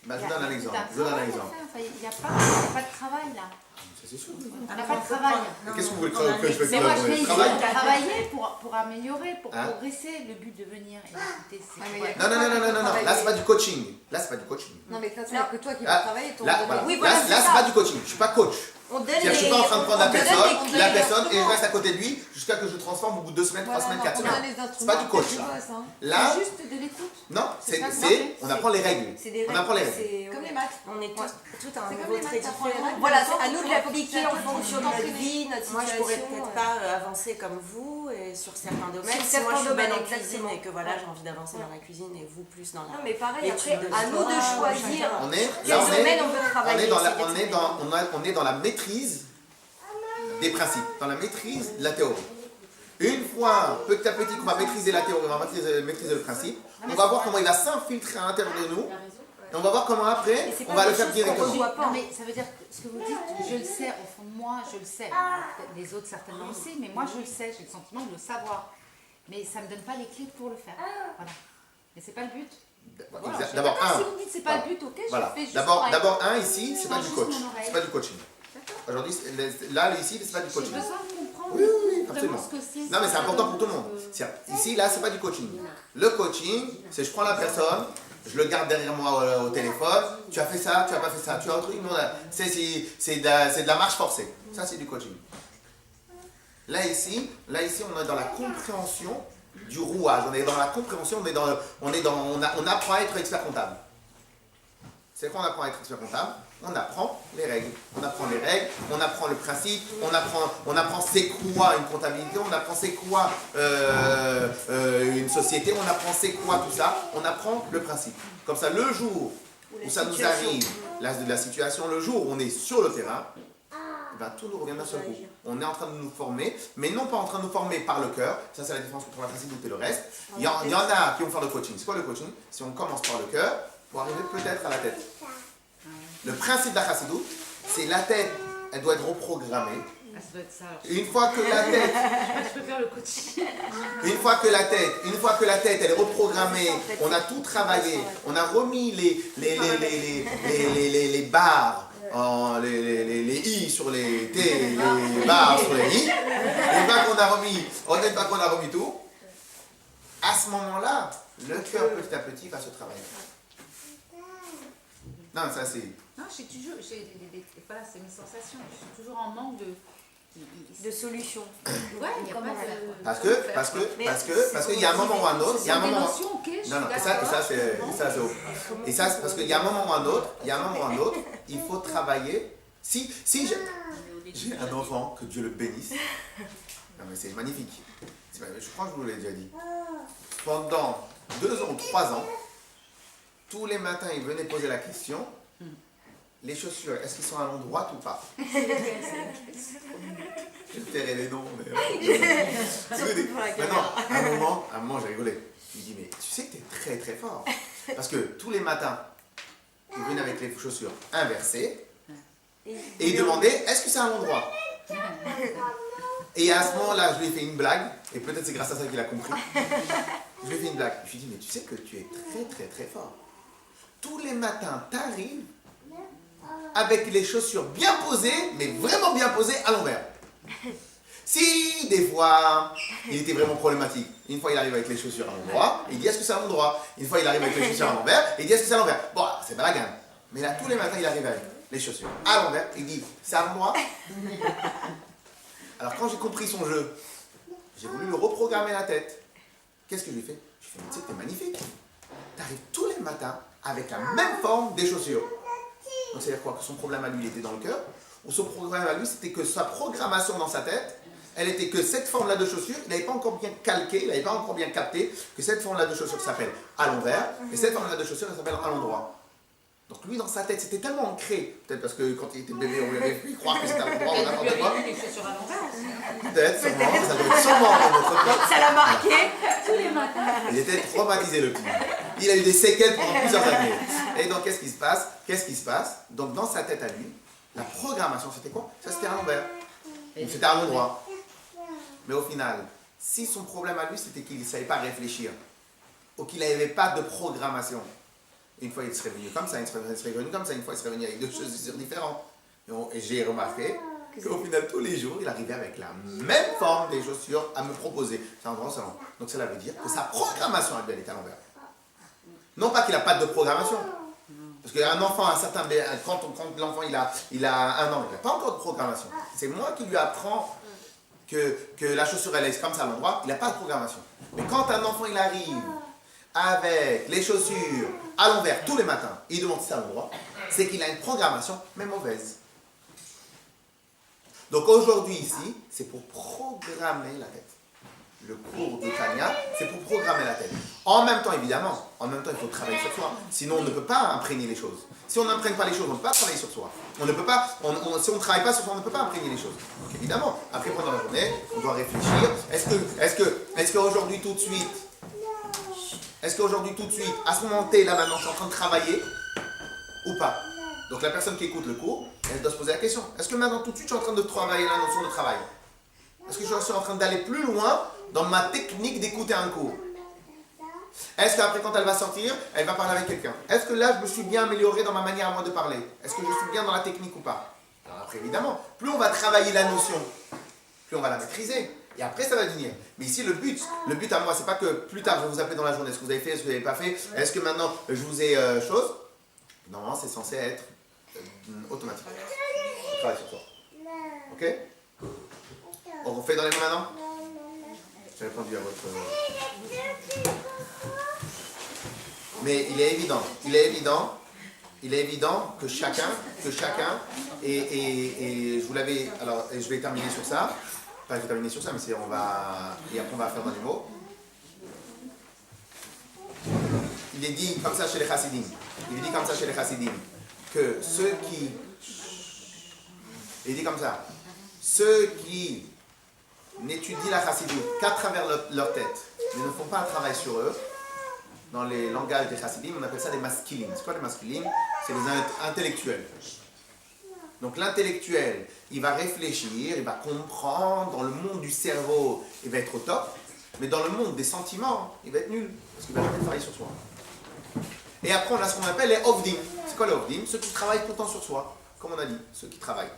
Bah, je il y vous a donne un tout exemple. un Je vous donne un travail à exemple. faire. Enfin, il n'y a pas de travail là. Ça, c'est sûr. On n'a pas de travail. Mais qu'est-ce que vous voulez que je fasse Mais moi, je vais travail? travailler pour améliorer, pour Hein? progresser. Le but de venir et d'écouter, c'est Ouais, mais quoi? il y a- Non. Là, c'est pas du coaching. Là, c'est pas du coaching. Non, mais là, il n'y a que toi qui Là, vas travailler. ton Là, domaine. voilà. Oui, voilà, Là, c'est c'est ça. pas du coaching. Je suis pas coach. On donne C'est-à-dire, je suis pas en train de prendre on te donne des la clés, personne et je exactement. reste à côté de lui jusqu'à que je transforme au bout de 2 semaines, 3 semaines, 4 on semaines. a les C'est instruments, pas du coach, tu là. bosses, hein. Là, C'est juste de l'écoute. non, C'est pas on apprend les règles. C'est des On apprend les règles. c'est- Comme les maths. On est tout à un C'est niveau comme les très maths, t'apprends les différent. règles. Voilà, Attends, c'est à nous de faut l'appliquer en t'entraîner. fonction de notre vie, notre Moi, je pourrais situation. peut-être pas avancer comme vous et sur certains domaines. Sur Si moi, certains je suis bonne en domaines, cuisine exactement. et que voilà, Ouais. j'ai envie d'avancer dans la cuisine et vous plus dans la. Non, mais pareil, l'étude après, de à nous de l'histoire, choisir On est, quel là, domaine on veut travailler. on est dans la maîtrise des principes, dans la maîtrise de la théorie. Une fois, petit à petit, qu'on va maîtriser la théorie, on va maîtriser le principe, on va voir comment il va s'infiltrer à l'intérieur de nous, et on va voir comment après, c'est on pas va le des faire choses directement. qu'on voit pas. Non, mais ça veut dire que ce que vous dites, je le sais, au fond de moi, je le sais. Les autres certainement aussi, mais moi je le sais, j'ai le sentiment de le savoir. Mais ça ne me donne pas les clés pour le faire. Voilà. Mais c'est pas le but. Voilà, je sais D'abord, pas, un. si vous me dites c'est pas le but, ok, Voilà. je fais juste D'abord, pareil. d'abord, un ici, c'est pas Je du change coach. juste mon oreille. C'est pas du coaching. Aujourd'hui, là, ici, c'est pas du J'ai coaching. besoin de comprendre Oui, vraiment absolument. ce que c'est. Non, mais c'est ça important donne pour tout le monde. parce que- Ici, là, c'est pas du coaching. Le coaching, c'est je prends la personne, je le garde derrière moi au téléphone, tu as fait ça, tu as pas fait ça, tu as un truc, non, c'est de la marche forcée. Ça, c'est du coaching. Là, ici, on est dans la compréhension du rouage. On est dans la compréhension, on apprend à être expert comptable. C'est quoi on apprend à être expert comptable? On apprend les règles. On apprend les règles, on apprend le principe, on apprend c'est quoi une comptabilité, on apprend c'est quoi une société, on apprend c'est quoi tout ça, on apprend le principe. Comme ça, le jour où ça nous arrive, la situation, le jour où on est sur le terrain, tout nous revient d'un seul coup. On est en train de nous former, mais non pas en train de nous former par le cœur. Ça, c'est la différence entre la principe et le reste. Il y en a qui vont faire le coaching. C'est quoi le coaching? Si on commence par le cœur, pour arriver peut-être à la tête. Le principe de la chassidoute, c'est la tête, elle doit être reprogrammée Ah, ça doit être ça. Alors. Une fois que la tête, Je peux faire le coaching. une fois que la tête, elle est reprogrammée, on a tout travaillé, on a remis les barres, les i sur les t, les barres sur les i. Une fois qu'on a remis tout, à ce moment-là, le cœur petit à petit va se travailler. Non, ça c'est. Non, voilà, c'est mes sensations. Je suis toujours en manque de solution. Ouais, il n'y a pas de. Parce qu'il y a un moment ou un autre, il y a un moment. Non, non, et ça c'est et ça c'est parce qu'il y a un moment ou un autre, il faut travailler. Si j'ai un enfant, que Dieu le bénisse. Non mais c'est magnifique. Je crois que je vous l'ai déjà dit. Pendant 2 ans ou 3 ans, tous les matins, il venait poser la question. Les chaussures, est-ce qu'ils sont à l'endroit ou pas? Je tairai les noms, mais... Maintenant, à un moment, j'ai rigolé. Je lui dis, mais tu sais que tu es très très fort. Parce que tous les matins, il venait avec les chaussures inversées et il demandait, est-ce que c'est à l'endroit? Et à ce moment-là, je lui ai fait une blague, et peut-être c'est grâce à ça qu'il a compris. Je lui ai fait une blague. Je lui ai dit, mais tu sais que tu es très très très fort. Tous les matins, tu arrives avec les chaussures bien posées, mais vraiment bien posées à l'envers. Si des fois, il était vraiment problématique. Une fois, il arrive avec les chaussures à l'endroit, il dit est-ce que c'est à l'endroit? Une fois, il arrive avec les chaussures à l'envers, il dit est-ce que c'est à l'envers? Bon, c'est balagane. Mais là, tous les matins, il arrive avec les chaussures à l'envers, il dit c'est à l'endroit? Alors, quand j'ai compris son jeu, j'ai voulu lui reprogrammer la tête. Qu'est-ce que je lui ai fait? Je lui ai fait, mais tu sais que t'es magnifique. T'arrives tous les matins avec la même forme des chaussures. Donc, c'est-à-dire quoi? Que son problème à lui, il était dans le cœur, ou son problème à lui, c'était que sa programmation dans sa tête, elle était que cette forme-là de chaussure, il n'avait pas encore bien calqué, il n'avait pas encore bien capté que cette forme-là de chaussure s'appelle à l'envers, et cette forme-là de chaussure, elle s'appelle à l'endroit. Donc lui, dans sa tête, c'était tellement ancré, peut-être parce que quand il était bébé, on lui avait fait croire que c'était à l'endroit ou n'importe quoi. Peut-être, sûrement, ça doit être sûrement dans notre tête. Ça l'a marqué. Tous les matins. Il était traumatisé, le petit. Il a eu des séquelles pendant plusieurs années. Et donc, qu'est-ce qui se passe? Donc, dans sa tête à lui, la programmation, c'était quoi? Ça, c'était à l'envers. Donc, c'était à l'endroit. Mais au final, si son problème à lui, c'était qu'il ne savait pas réfléchir, ou qu'il n'avait pas de programmation, une fois il serait venu comme ça, une fois il serait venu comme ça, une fois il serait venu avec 2 chaussures différentes. Et j'ai remarqué qu'au final, tous les jours, il arrivait avec la même forme des chaussures à me proposer. C'est un grand salon. Donc cela veut dire que sa programmation à lui, elle est à l'envers. Non pas qu'il n'a pas de programmation. Parce qu'un enfant, quand l'enfant il a 1 an, il n'a pas encore de programmation. C'est moi qui lui apprends que la chaussure elle est comme ça à l'endroit, il n'a pas de programmation. Mais quand un enfant il arrive avec les chaussures à l'envers tous les matins, il demande si c'est à l'endroit, c'est qu'il a une programmation, mais mauvaise. Donc aujourd'hui ici, c'est pour programmer la tête. Le cours de Tania, c'est pour programmer la tête. En même temps, évidemment, il faut travailler sur soi. Sinon, on ne peut pas imprégner les choses. Si on n'imprègne pas les choses, on ne peut pas travailler sur soi. On ne peut pas, si on ne travaille pas sur soi, on ne peut pas imprégner les choses. Donc évidemment, après pendant la journée, on doit réfléchir. Est-ce qu'aujourd'hui tout de suite, à ce moment T, là maintenant, je suis en train de travailler ou pas? Donc la personne qui écoute le cours, elle doit se poser la question. Est-ce que maintenant tout de suite, je suis en train de travailler la notion de travail? Est-ce que je suis en train d'aller plus loin dans ma technique d'écouter un cours? Est-ce qu'après, quand elle va sortir, elle va parler avec quelqu'un? Est-ce que là, je me suis bien amélioré dans ma manière à moi de parler? Est-ce que je suis bien dans la technique ou pas? Alors après, évidemment, plus on va travailler la notion, plus on va la maîtriser. Et après, ça va venir. Mais ici, le but à moi, c'est pas que plus tard, je vais vous appeler dans la journée. Est-ce que vous avez fait? Est-ce que vous n'avez pas fait? Est-ce que maintenant, je vous ai chose? Normalement, c'est censé être automatique. Travaille sur toi. Ok? On refait dans les mains maintenant? J'ai répondu à votre... Mais il est évident que chacun, et je vous l'avais... Alors, je vais terminer sur ça. Enfin, je vais terminer sur ça, mais et après on va faire dans les mots. Il est dit comme ça chez les chassidim. Que ceux qui... Il dit comme ça. Ceux qui n'étudient la chassidut qu'à travers leur tête, ils ne font pas un travail sur eux. Dans les langages des chassidim, on appelle ça des maskilim. C'est quoi les maskilim? C'est les intellectuels. Donc l'intellectuel, il va réfléchir, il va comprendre, dans le monde du cerveau, il va être au top, mais dans le monde des sentiments, il va être nul, parce qu'il va jamais travailler sur soi. Et après, on a ce qu'on appelle les ovdim. C'est quoi les ovdim? Ceux qui travaillent tout le temps sur soi, comme on a dit, ceux qui travaillent.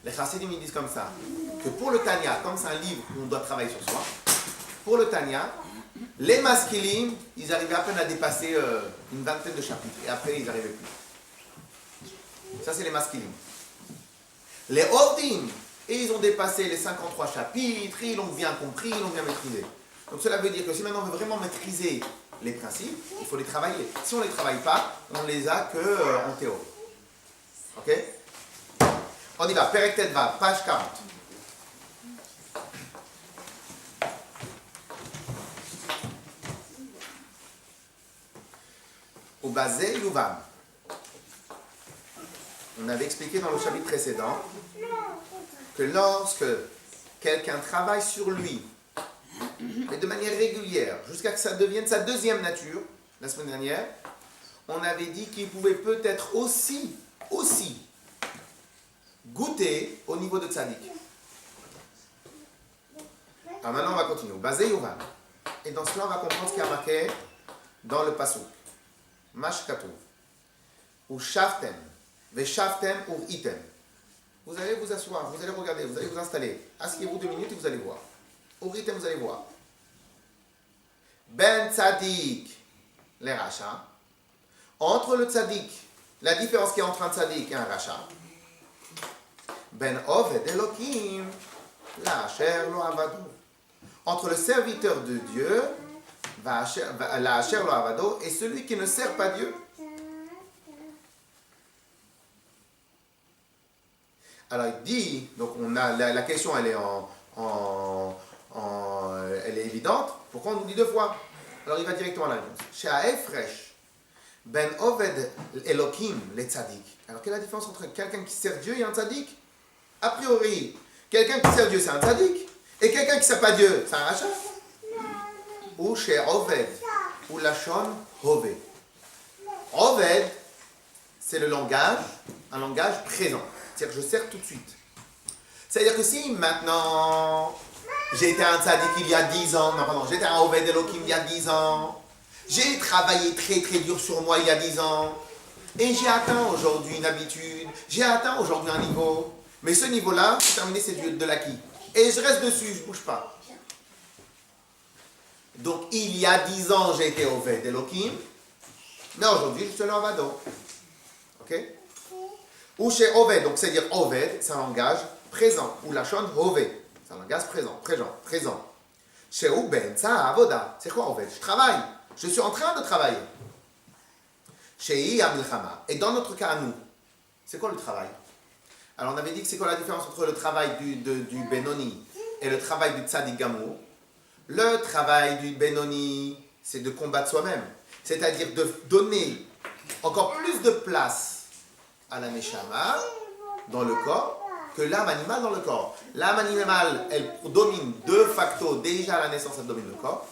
Les chassidim, ils disent comme ça, que pour le Tanya, comme c'est un livre où on doit travailler sur soi, pour le Tanya, les maskilim, ils arrivaient à peine à dépasser une vingtaine de chapitres, et après, ils n'arrivaient plus. Ça, c'est les maskilim. Les ovdim, et ils ont dépassé les 53 chapitres, ils l'ont bien compris, ils l'ont bien maîtrisé. Donc cela veut dire que si maintenant on veut vraiment maîtriser les principes, il faut les travailler. Si on ne les travaille pas, on ne les a que en théorie. Ok? On y va, Perek Tetvav, page 40. Au basé Louvam. On avait expliqué dans le chapitre précédent que lorsque quelqu'un travaille sur lui, mais de manière régulière, jusqu'à que ça devienne sa deuxième nature, la semaine dernière, on avait dit qu'il pouvait peut-être aussi goûter au niveau de tzaddik. Alors maintenant on va continuer. Basé Yovam. Et dans cela on va comprendre ce qui a marqué dans le pasuk. Mash Katuv. Ou Shaftem. Veshaftem ou Item. Vous allez vous asseoir, vous allez regarder, vous allez vous installer. Asseyez-vous 2 minutes et vous allez voir. Ou Item, vous allez voir. Ben Tzadik, les rachas. Entre le Tzadik, la différence qu'il y a entre un Tzadik et un rachat. Ben Oved Elokim, la Asher Lo Avado. Entre le serviteur de Dieu, la Asher Lo Avado, et celui qui ne sert pas Dieu. Alors il dit, donc on a la question, elle est elle est évidente. Pourquoi on nous dit 2 fois? Alors il va directement à la réponse. Chez Aefresh, Ben Oved Elokim, les tzaddik. Alors quelle est la différence entre quelqu'un qui sert Dieu et un tzaddik? A priori, quelqu'un qui sert Dieu c'est un tzaddik, et quelqu'un qui ne sert pas Dieu c'est un rachat. Ou chez Oved, ou Lachon Hove. Oved, c'est le langage, un langage présent. C'est-à-dire que je sers tout de suite. C'est-à-dire que si maintenant, j'ai été un tzaddik il y a 10 ans, non pardon, j'étais un Oved Elokim il y a 10 ans, j'ai travaillé très très dur sur moi il y a 10 ans, et j'ai atteint aujourd'hui une habitude, j'ai atteint aujourd'hui un niveau, mais ce niveau-là, c'est terminé, c'est de l'acquis. Et je reste dessus, je ne bouge pas. Donc il y a 10 ans, j'ai été Oved Elokim, mais aujourd'hui, je suis le Avado. Ok? Ou chez Oved, donc c'est-à-dire Oved, c'est un langage présent. Ou Lachon Hove, c'est un langage présent. Chez Uben, ça Avoda. C'est quoi Oved? Je travaille. Je suis en train de travailler. Chez Yamilchama. Et dans notre cas à nous, c'est quoi le travail? Alors on avait dit que c'est quoi la différence entre le travail du Benoni et le travail du Tzadik Gamour? Le travail du Benoni, c'est de combattre soi-même. C'est-à-dire de donner encore plus de place à la Neshama dans le corps que l'âme animale dans le corps. L'âme animale, elle domine de facto, déjà à la naissance, elle domine le corps.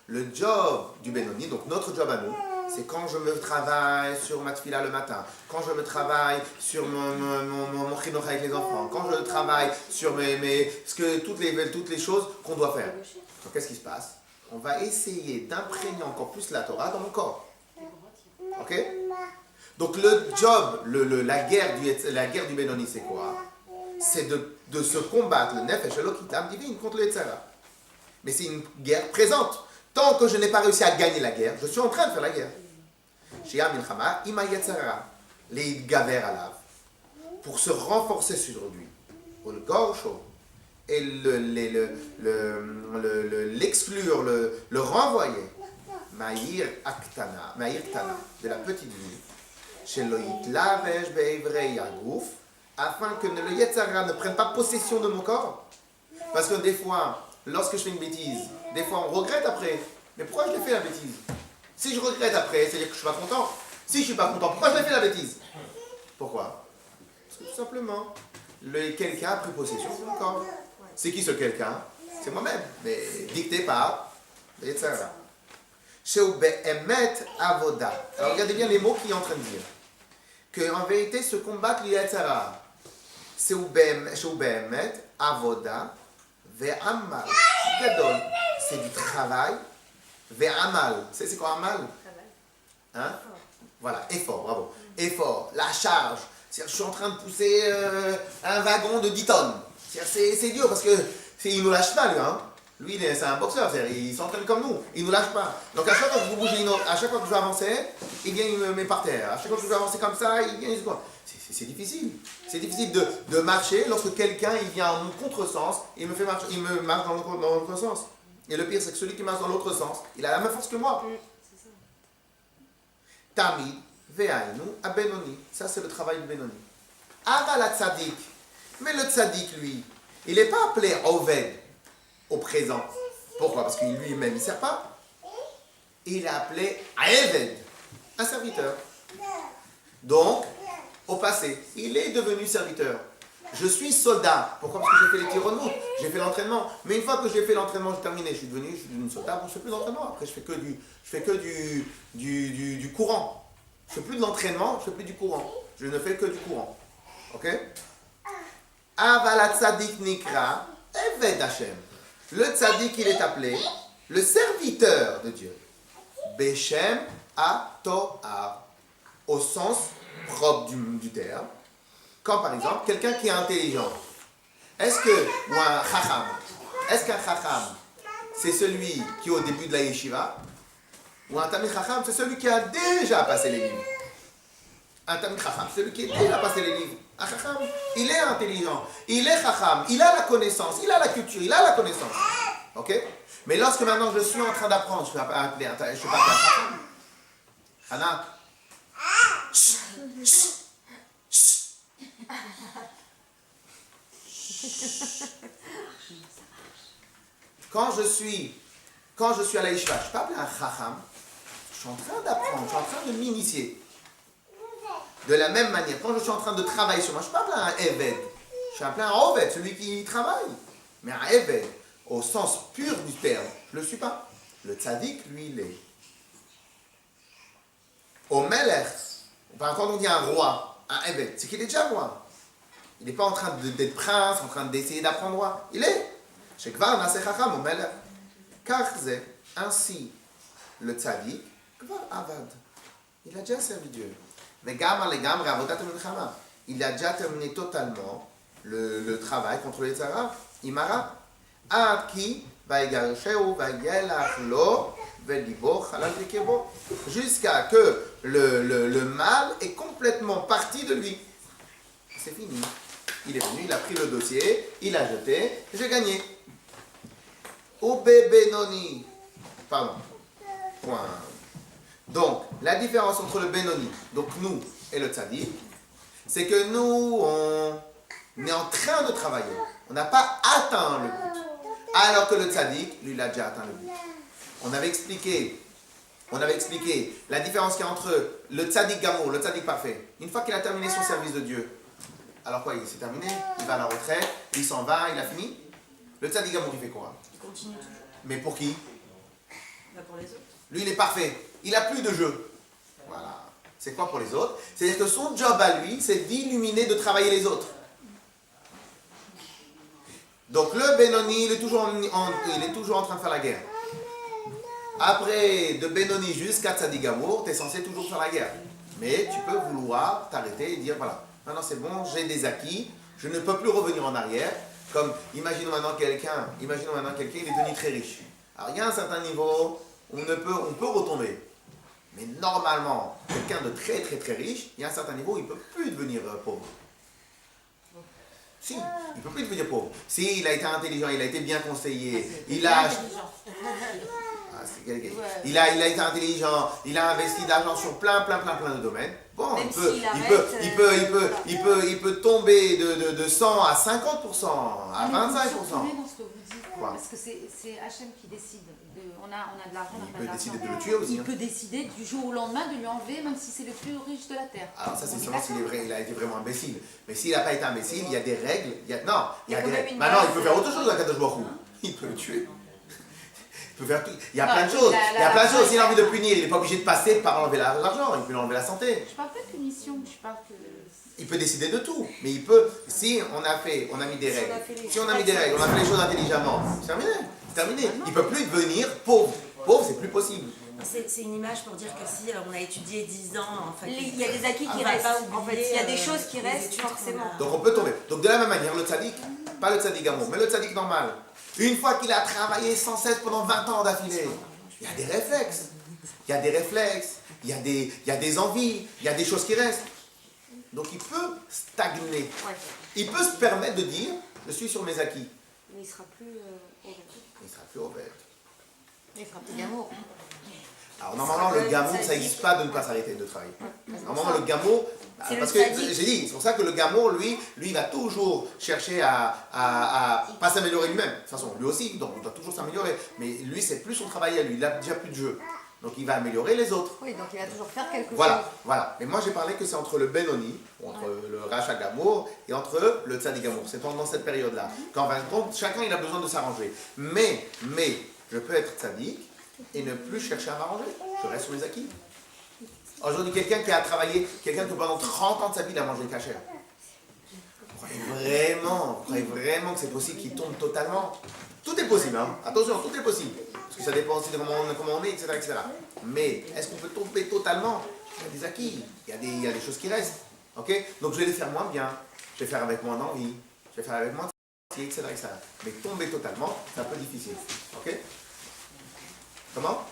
Le job du Benoni, donc notre job à nous, c'est quand je me travaille sur ma tefila le matin, quand je me travaille sur mon chinoch avec les enfants, quand je travaille sur toutes les choses qu'on doit faire. Donc qu'est-ce qui se passe? On va essayer d'imprégner encore plus la Torah dans mon corps. Ok? Donc le job, la guerre du Benoni, c'est quoi? C'est de se combattre le Nefesh Elokit, l'âme divine, contre le Yetzirah. Mais c'est une guerre présente. Tant que je n'ai pas réussi à gagner la guerre, je suis en train de faire la guerre. Shia Milchama, Ima Yetzirah, les Gaver Alav, pour se renforcer sur lui. Ou le Gorsho, et l'exclure, le renvoyer. Maïr Aktana, de la petite ville. Chez Loït Lavesh Be'evrei Yagouf, afin que le Yetzirah ne prenne pas possession de mon corps. Parce que des fois, lorsque je fais une bêtise, des fois on regrette après. Mais pourquoi je l'ai fait la bêtise? Si je regrette après, c'est-à-dire que je ne suis pas content. Si je ne suis pas content, pourquoi je l'ai fait la bêtise? Pourquoi? Parce que tout simplement, quelqu'un a pris possession de mon corps. C'est qui ce quelqu'un? C'est moi-même, mais dicté par le Yetzirah. Chez Be'emet Avoda. Alors regardez bien les mots qu'il est en train de dire. qu'en vérité, se combattre l'Yetzara, c'est Behemet, Avoda, Ve'amal. Gadol, c'est du travail. Ve'amal. C'est quoi Amal? Hein? Voilà, effort, bravo. Effort, la charge. C'est-à-dire, je suis en train de pousser un wagon de 10 tonnes. C'est dur parce que il nous lâche pas, lui. Hein? Lui, c'est un boxeur, il s'entraîne comme nous. Il nous lâche pas. Donc, à chaque fois que je bouge, à chaque fois que je veux avancer, il vient, il me met par terre. À chaque fois que je veux avancer comme ça, il vient, il se quoi. C'est difficile. C'est difficile de marcher lorsque quelqu'un il vient en contresens, il me fait marcher, il me marche dans l'autre sens. Et le pire, c'est que celui qui marche dans l'autre sens, il a la même force que moi. Tamid, ve'ainu, abenoni. Ça, c'est le travail de Benoni. Aval tzadik. Mais le tzadik, lui, il n'est pas appelé Oved au présent. Pourquoi? Parce que lui-même, il ne sert pas. Il est appelé Eved, un serviteur. Donc, au passé, il est devenu serviteur. Je suis soldat. Pourquoi? Parce que j'ai fait les tirs en route, j'ai fait l'entraînement. Mais une fois que j'ai fait l'entraînement, j'ai terminé, je suis devenu soldat. Bon, je ne fais plus d'entraînement. Après, je fais que du courant. Je ne fais plus de l'entraînement, je ne fais plus du courant. Je ne fais que du courant. Ok? Avalat tzadik nikra Eved Hashem. Le tzadik, il est appelé le serviteur de Dieu. Beshem Atoar. Au sens propre du terme. Quand par exemple, quelqu'un qui est intelligent, ou un chacham, est-ce qu'un chacham, c'est celui qui est au début de la yeshiva, ou un tamid chacham, c'est celui qui a déjà passé les livres? Un tamid chacham, c'est celui qui a déjà passé les livres. Un chacham, il est intelligent, il est chacham, il a la connaissance, il a la culture, il a la connaissance. Ok? Mais lorsque maintenant je suis en train d'apprendre, je peux appeler un chacham. Hana. Quand je suis à la yeshiva, je ne peux pas appeler un chacham. Je suis en train d'apprendre, je suis en train de m'initier. De la même manière, quand je suis en train de travailler sur moi, je ne peux pas appeler un eved. Je suis appelé un oved, celui qui travaille. Mais un eved, au sens pur du terme, je ne le suis pas. Le tzaddik, lui, il est. Au melech, quand on dit un roi, un eved, c'est qu'il est déjà roi. Il n'est pas en train d'être prince, en train d'essayer d'apprendre roi. Il est. Shekvar nase chacham au melech. Car c'est ainsi le tzaddik, kvar avad. Il a déjà servi Dieu. Mais gamma les gamma avodat milchama. Il a déjà terminé totalement le travail contre les tzara. Imara. Ad ki vaigarsheu vaigelach lo velibo halal vikebo. Jusqu'à que le mal est complètement parti de lui. C'est fini. Il est venu, il a pris le dossier, il a jeté, j'ai gagné. Obe Benoni. Pardon. Point. Donc, la différence entre le Benoni, donc nous, et le Tzadik, c'est que nous, on est en train de travailler. On n'a pas atteint le but. Alors que le Tzadik, lui, il a déjà atteint le but. On avait expliqué la différence qu'il y a entre le Tzadik Gamour, le Tzadik parfait. Une fois qu'il a terminé son service de Dieu, alors quoi, il s'est terminé, il va à la retraite, il s'en va, il a fini. Le Tzadik Gamour, il fait quoi? Il continue toujours. Mais pour qui? Pour les autres. Lui, il est parfait. Il n'a plus de jeu. Voilà. C'est quoi pour les autres? C'est-à-dire que son job à lui, c'est d'illuminer, de travailler les autres. Donc le Benoni, il est toujours en train de faire la guerre. Après, de Benoni jusqu'à Tzadik Gamour, tu es censé toujours faire la guerre. Mais tu peux vouloir t'arrêter et dire, voilà, maintenant c'est bon, j'ai des acquis, je ne peux plus revenir en arrière. Comme, imaginons maintenant quelqu'un, il est devenu très riche. Alors il y a un certain niveau, on peut retomber. Mais normalement, quelqu'un de très très très riche, il y a un certain niveau, il ne peut plus devenir pauvre. Si, il ne peut plus devenir pauvre. Si, il a été intelligent, il a été bien conseillé, il a été intelligent, il a investi de l'argent sur plein de domaines. Bon, il peut tomber de 100 à 50%, à 25%. Dans ce que vous dites, Quoi? parce que c'est Hachem qui décide. On a de l'argent, on n'a pas Il peut d'argent. décider de le tuer aussi. Il peut décider du jour au lendemain de lui enlever, même si c'est le plus riche de la terre. Alors ça c'est seulement s'il est vrai, il a été vraiment imbécile. Mais s'il n'a pas été imbécile, il y a des règles. Il y a des règles. Maintenant, il peut faire autre chose à Kadosh Baruch Hu. Il peut le tuer. peut faire tout. Il y a Non, plein de choses. Il y a plein de choses. S'il a envie de la- punir, il n'est pas obligé de passer par enlever l'argent. Il peut enlever la santé. Je parle pas de punition, je parle que. Il peut décider de tout. Mais il peut, si on a mis des Si on règles, a fait les si on a mis choses des règles, on a fait les choses intelligemment, c'est terminé. C'est terminé. Il ne peut plus devenir pauvre. Pauvre, c'est plus possible. C'est une image pour dire que si on a étudié 10 ans en fait. Il y a des acquis On qui va restent. pas En fait, oublier, il y a des choses qui les restent études forcément. qu'on a. Donc on peut tomber. Donc de la même manière, le tzaddik, pas le tzaddik amour, mais le tzaddik normal, une fois qu'il a travaillé sans cesse pendant 20 ans d'affilée, il y a des réflexes. Il y a des réflexes, il y a des envies, il y a des choses qui restent. Donc il peut stagner. Ouais. Il peut se permettre de dire, je suis sur mes acquis. Mais il sera plus ouvert. Il sera plus ouvert. Il fera plus d'amour. Alors normalement le gamour, ça n'existe pas de ne pas s'arrêter de travailler. Normalement le gamour, C'est parce le que tzaddik. j'ai dit, c'est pour ça que le gamour, lui il va toujours chercher à pas s'améliorer lui-même. De toute façon, lui aussi, donc il doit toujours s'améliorer. Mais lui, c'est plus son travail à lui, il a déjà plus de jeu. Donc il va améliorer les autres. Oui, donc il va toujours faire quelque chose. Voilà. Mais moi j'ai parlé que c'est entre le Benoni, entre le Racha Gamour, et entre le Tzaddik Gamour. C'est pendant cette période-là. Qu'en fin de compte, chacun il a besoin de s'arranger. Mais, je peux être Tzaddik et ne plus chercher à m'arranger. Je reste sur mes acquis. Aujourd'hui, quelqu'un qui a travaillé, quelqu'un que pendant 30 ans de sa vie il a mangé cachère. Vous croyez vraiment que c'est possible qu'il tombe totalement? Tout est possible, hein. Attention, tout est possible. Parce que ça dépend aussi de comment on est, etc., etc. Mais est-ce qu'on peut tomber totalement? Il y a des acquis, il y a des choses qui restent. Ok? Donc je vais les faire moins bien, je vais faire avec moins d'envie, je vais faire avec moins de etc., etc. Mais tomber totalement, c'est un peu difficile. Ok? Comment?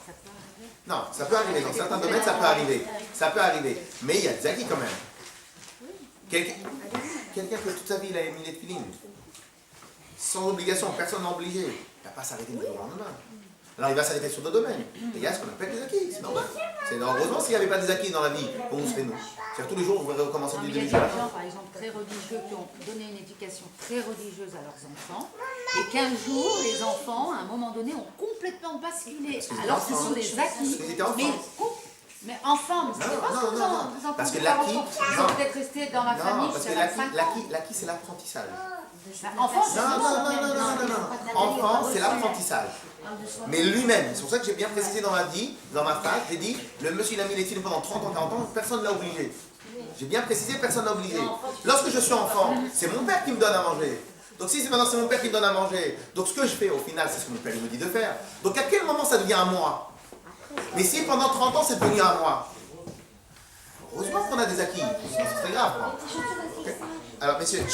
Non, ça peut arriver. Dans certains domaines, ça peut arriver. Ça peut arriver. Mais il y a des acquis quand même. Quelqu'un que toute sa vie il a mis les filines, sans obligation, personne n'a obligé, il ne va pas s'arrêter du jour au lendemain. Alors il va s'arrêter sur d'autres domaines. Et il y a ce qu'on appelle des acquis, c'est normal. Heureusement s'il n'y avait pas des acquis dans la vie, on nous serait nous. C'est-à-dire tous les jours, on devrait recommencer Non, du mais il y début. a des gens, par exemple, très religieux qui ont donné une éducation très religieuse à leurs enfants et qu'un jour, les enfants, à un moment donné, ont complètement basculé. Parce qu'ils étaient Alors ce enfants. sont des acquis. Parce qu'ils étaient enfants. Mais enfants, mais c'est Non, pas ce non, que vous non, en- non. vous entendez Parce que par l'acquis, enfant. Ils non. sont peut-être restés dans la famille Non, parce que jusqu'à 25 ans. l'acquis c'est l'apprentissage. Enfant, c'est Non. Enfant, c'est l'apprentissage. Mais lui-même, c'est pour ça que j'ai bien précisé dans ma phrase, j'ai dit, le monsieur il a mis les films pendant 30 ans, 40 ans, personne ne l'a obligé. J'ai bien précisé, personne ne l'a obligé. Lorsque je suis enfant, c'est mon père qui me donne à manger. Donc si maintenant c'est mon père qui me donne à manger, donc ce que je fais au final, c'est ce que mon père il me dit de faire. Donc à quel moment ça devient à moi? Mais si pendant 30 ans c'est devenu à moi, heureusement qu'on a des acquis, c'est très grave. Quoi. Okay. Alors messieurs,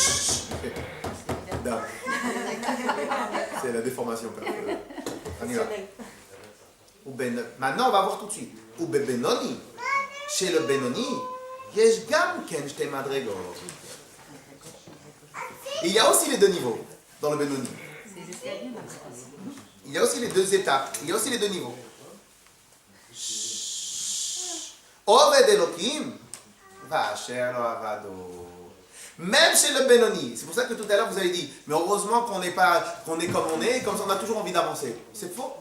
non. C'est la déformation. On y va. Maintenant on va voir tout de suite. Ou Benoni. Chez le Benoni, yesh gam ken shte madregot. Il y a aussi les deux niveaux dans le Benoni. Il y a aussi les deux étapes. Il y a aussi les deux niveaux. Oved Elohim, Vacher lo avado. Même chez le Benoni. C'est pour ça que tout à l'heure vous avez dit, mais heureusement qu'on est comme on est, comme ça on a toujours envie d'avancer. C'est faux.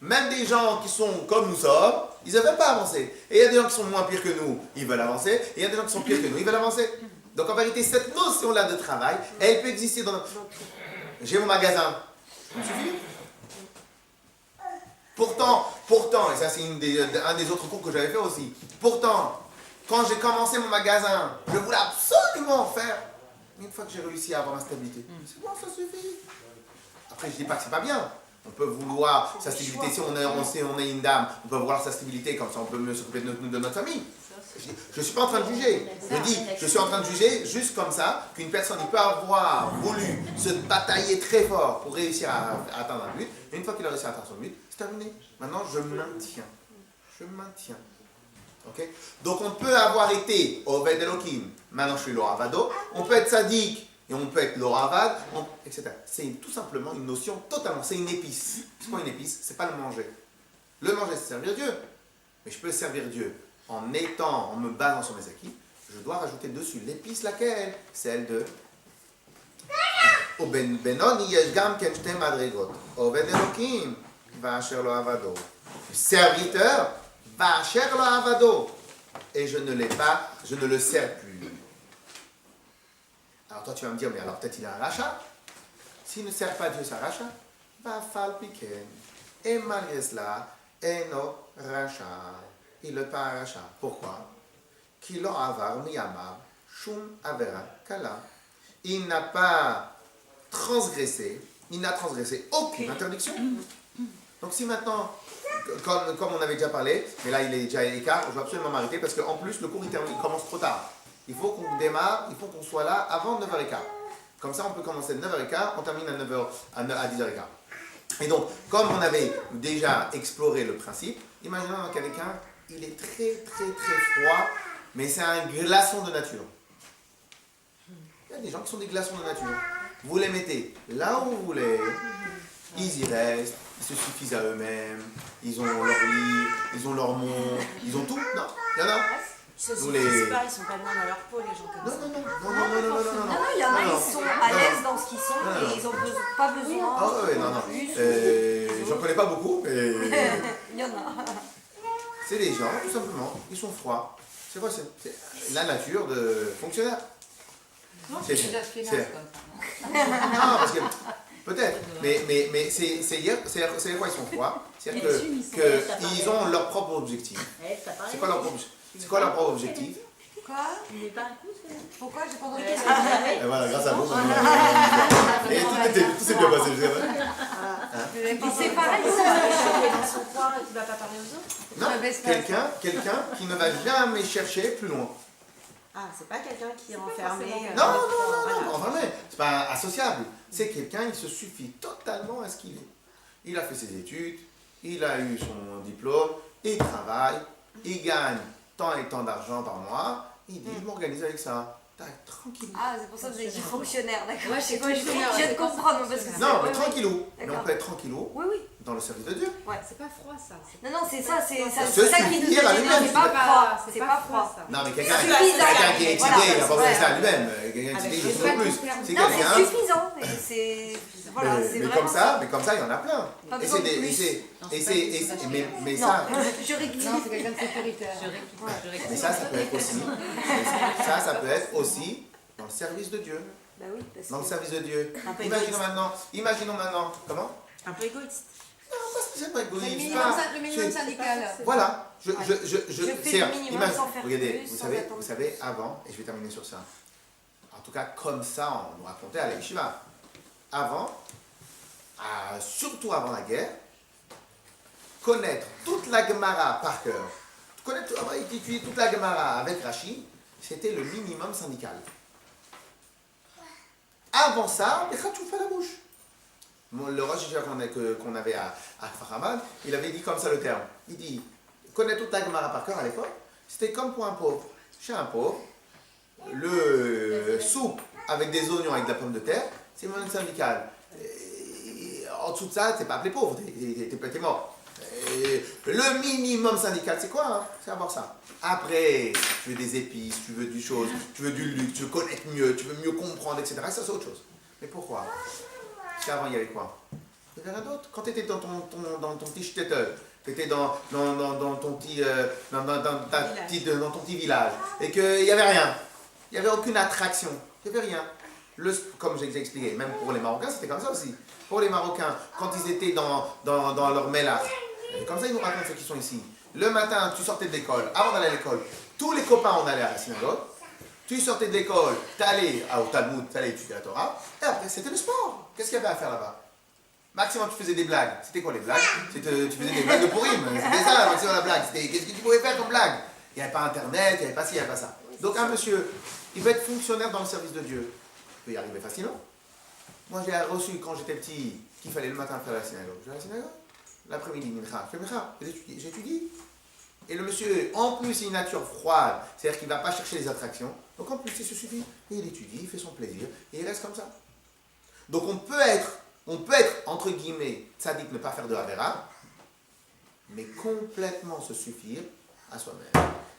Même des gens qui sont comme nous sommes, ils ne veulent pas avancer. Et il y a des gens qui sont moins pires que nous, ils veulent avancer. Et il y a des gens qui sont pires que nous, ils veulent avancer. Donc en vérité, cette notion-là de travail, elle peut exister dans notre... J'ai mon magasin. Ça me suffit. Pourtant, et ça c'est un des autres cours que j'avais fait aussi, pourtant, quand j'ai commencé mon magasin, je voulais absolument en faire. Mais une fois que j'ai réussi à avoir ma stabilité, c'est bon, ça suffit. Après, je ne dis pas que c'est pas bien. On peut vouloir sa stabilité, si on est une dame, on peut vouloir sa stabilité, comme ça on peut mieux s'occuper de notre famille. Je ne suis pas en train de juger. Je dis, je suis en train de juger juste comme ça, qu'une personne il peut avoir voulu se batailler très fort pour réussir à atteindre un but, et une fois qu'il a réussi à atteindre son but, c'est terminé. Maintenant, je maintiens. Je maintiens. Okay? Donc on peut avoir été Oved Elohim, maintenant je suis Loravado, on peut être sadique, et on peut être Loravad, etc. C'est tout simplement une notion totalement, c'est une épice. C'est quoi une épice? C'est pas le manger. Le manger, c'est servir Dieu. Mais je peux servir Dieu en me basant sur mes acquis, je dois rajouter dessus l'épice laquelle? Celle de Benoni yesh gam ken shte madregot. Oved Elohim, Vacher lo avado. Serviteur, Vacher lo avado. Et je ne le sers plus. Alors toi tu vas me dire, mais alors peut-être il a un rachat. S'il ne sert pas Dieu sa rachat, va fal piken. Et malgré cela, Eno Racha, il n'est pas un Racha. Pourquoi? Kilo avar miyamav shum avera kala. Il n'a pas transgressé, il n'a transgressé aucune interdiction. Donc si maintenant, comme on avait déjà parlé, mais là il est déjà à l'écart, je vais absolument m'arrêter parce qu'en plus le cours il commence trop tard. Il faut qu'on démarre, il faut qu'on soit là avant 9h15. Comme ça on peut commencer à 9h15, on termine à 10h15. Et donc, comme on avait déjà exploré le principe, imaginons quelqu'un, il est très très très froid, mais c'est un glaçon de nature. Il y a des gens qui sont des glaçons de nature. Vous les mettez là où vous voulez, ils y restent, ils se suffisent à eux-mêmes, ils ont leur lit, ils ont leur monde, ils ont tout. Non, il y en a. Ils se suffisent pas, ils sont pas bien dans leur peau, les gens comme ça. Non, il y en a, ils sont à l'aise dans ce qu'ils sont et ils ont pas besoin. Ah ouais, non. J'en connais pas beaucoup, mais Il y en a. c'est des gens, tout simplement, ils sont froids. C'est quoi? C'est la nature de fonctionnaire. Non, C'est déjà finance, c'est- quoi. Non, parce que peut-être, mais c'est quoi ils sont froids? C'est-à-dire qu'ils ont leur propre objectif. C'est quoi leur propre objectif? Quoi? Il n'est pas un coup, Pourquoi j'ai pas entendu Et voilà, grâce à vous. Et tout s'est bien passé, je dirais. C'est pareil, dans son coin et qui ne va pas parler aux autres. Non, quelqu'un qui ne va jamais chercher plus loin. Ah, c'est pas quelqu'un qui est enfermé. Non, enfin, c'est pas associable. C'est quelqu'un, il se suffit totalement à ce qu'il est. Il a fait ses études, il a eu son diplôme, il travaille, il gagne tant et tant d'argent par mois, il dit, je m'organise avec ça. Tac, tranquille. Ah, c'est pour ça que vous avez dit fonctionnaire, d'accord. Ouais, c'est fonctionnaire, Je viens de ouais. comprendre parce que c'est. Non, mais ouais, tranquillou. Mais D'accord. on peut être tranquillou Oui, oui. dans le service de Dieu. C'est pas froid, ça. Non, c'est ça, c'est Se ça qui nous suffire à a dit. lui-même, C'est pas froid. C'est pas froid. Non, mais quelqu'un Suffisant. qui est excité, Voilà. il n'a pas besoin de rester à lui-même. Quelqu'un excité, il Avec ne plus. les C'est Non, c'est quelqu'un. suffisant. Et c'est. Voilà, c'est Mais vraiment comme ça, il y en a plein. Pas Et besoin c'est de des. plus. Mais Non, ça. je rectifie. Non, c'est quelqu'un de sécuritaire. Mais ça peut être aussi. Ça peut être aussi dans le service de Dieu. Bah oui, parce Dans le que. service de Dieu. Un peu Imaginons maintenant. Comment? Un peu égoïste. Non, pas spécialement Le égoïste. minimum syndical. Voilà. Je fais le minimum sans faire Regardez, plus, vous sans savez, attendre. vous savez, avant, et je vais terminer sur ça. En tout cas, comme ça, on nous racontait à la Yeshiva. Avant, surtout avant la guerre, connaître toute la Gemara par cœur, étudier toute la Gemara avec Rashi, c'était le minimum syndical. Avant ça, les Khatchouf à la bouche. Le Rosh Yeshiva qu'on avait à Fahamad, il avait dit comme ça le terme. Il dit, connaître toute la Gemara par cœur à l'époque, c'était comme pour un pauvre. Chez un pauvre, le soupe avec des oignons avec de la pomme de terre, c'est mon syndical. En dessous de ça, t'es pas appelé pauvre, t'es mort. Le minimum syndical, c'est quoi hein? C'est avoir ça. Après, tu veux des épices, tu veux du chose, tu veux du luxe, tu veux connaître mieux, tu veux mieux comprendre, etc. Ça, c'est autre chose. Mais pourquoi? Parce qu'avant, il y avait quoi? Il y avait rien d'autre. Quand tu étais dans ton petit shtetl, tu étais dans ton petit village, et qu'il n'y avait rien. Il n'y avait aucune attraction. Il n'y avait rien. Comme j'ai expliqué, même pour les Marocains, c'était comme ça aussi. Pour les Marocains, quand ils étaient dans leur mélar, comme ça ils nous racontent ceux qui sont ici. Le matin, tu sortais de l'école, avant d'aller à l'école, tous les copains on allait à la synagogue. Tu sortais de l'école, tu allais au Talmud, tu allais étudier la Torah, et après c'était le sport. Qu'est-ce qu'il y avait à faire là-bas? Maximum, tu faisais des blagues. C'était quoi les blagues? Tu faisais des blagues de Purim. C'était ça, maximum la blague. Qu'est-ce que tu pouvais faire comme blague? Il n'y avait pas Internet, il n'y avait pas ci, il n'y avait pas ça. Donc un monsieur, il veut être fonctionnaire dans le service de Dieu. Il peut y arriver facilement. Moi, j'ai reçu, quand j'étais petit, qu'il fallait le matin faire la synagogue. Je vais à la synagogue. L'après-midi, mincha. Je fais mincha. J'étudie. Et le monsieur, en plus, il a une nature froide. C'est-à-dire qu'il ne va pas chercher les attractions. Donc en plus, il se suffit. Et il étudie, il fait son plaisir. Et il reste comme ça. Donc on peut être entre guillemets, tzaddik, ne pas faire de Havera, mais complètement se suffire à soi-même.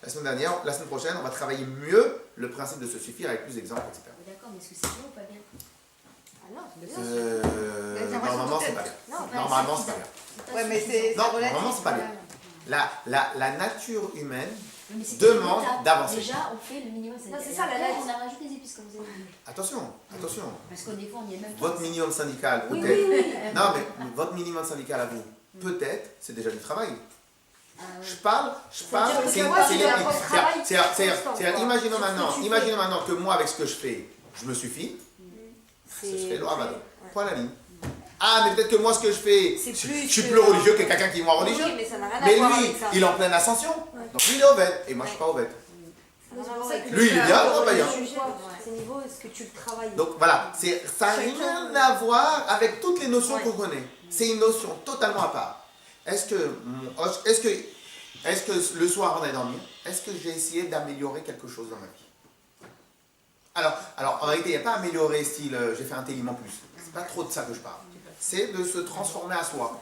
La semaine prochaine, on va travailler mieux le principe de se suffire avec plus d'exemples, etc. D'accord, mais est-ce que c'est bien ou pas bien? Ah non, Normalement, c'est pas bien. Normalement, c'est pas bien. Ouais, mais c'est Non, relatif. normalement, c'est pas bien. La nature humaine Oui, mais c'est demande une étape. d'avancer. Déjà, on fait le minimum. Non, c'est ça, la Après, lettre. on a rajouté des épices, comme vous avez dit. Attention. Parce qu'au des fois, on y est même pas. Votre minimum syndical, Oui, peut-être. oui, oui. Non, mais votre minimum syndical à vous, peut-être, c'est déjà du travail. Je C'est-à-dire parle, que c'est toi, tu dois avoir travail constant, imaginons quoi. maintenant que moi, avec ce que je fais, je me suffis, ce serait le Ramadan. Point à la ligne. Ah, mais peut-être que moi, ce que je fais, C'est je plus suis que- plus religieux que quelqu'un qui est moins religieux. Oui, mais ça n'a rien à Mais voir lui, avec ça. il est en pleine ascension. Donc lui, il est Oved, et moi, je suis pas Oved. Ça n'a rien à voir avec Lui, il est bien, le moi, pas bien. sujet. C'est niveau, est-ce que tu le travailles? Donc voilà, ça n'a rien à voir avec toutes les notions qu'on connaît. C'est une notion totalement à part. Est-ce que le soir avant d'aller dormir, est-ce que j'ai essayé d'améliorer quelque chose dans ma vie? Alors en réalité, il n'y a pas améliorer style j'ai fait un télim en plus. C'est pas trop de ça que je parle. C'est de se transformer à soi.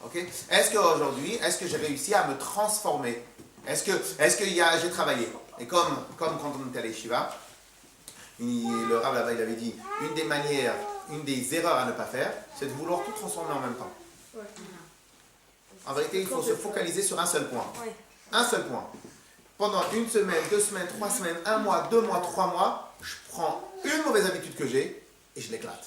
Ok? Est-ce qu'aujourd'hui, est-ce que j'ai réussi à me transformer? Est-ce que j'ai travaillé? Et comme quand on était à l'Eshiva, le Rav là-bas, il avait dit, une des erreurs à ne pas faire, c'est de vouloir tout transformer en même temps. En vérité, il faut se focaliser sur un seul point. Un seul point. Pendant une semaine, 2 semaines, 3 semaines, 1 mois, 2 mois, 3 mois, je prends une mauvaise habitude que j'ai et je l'éclate.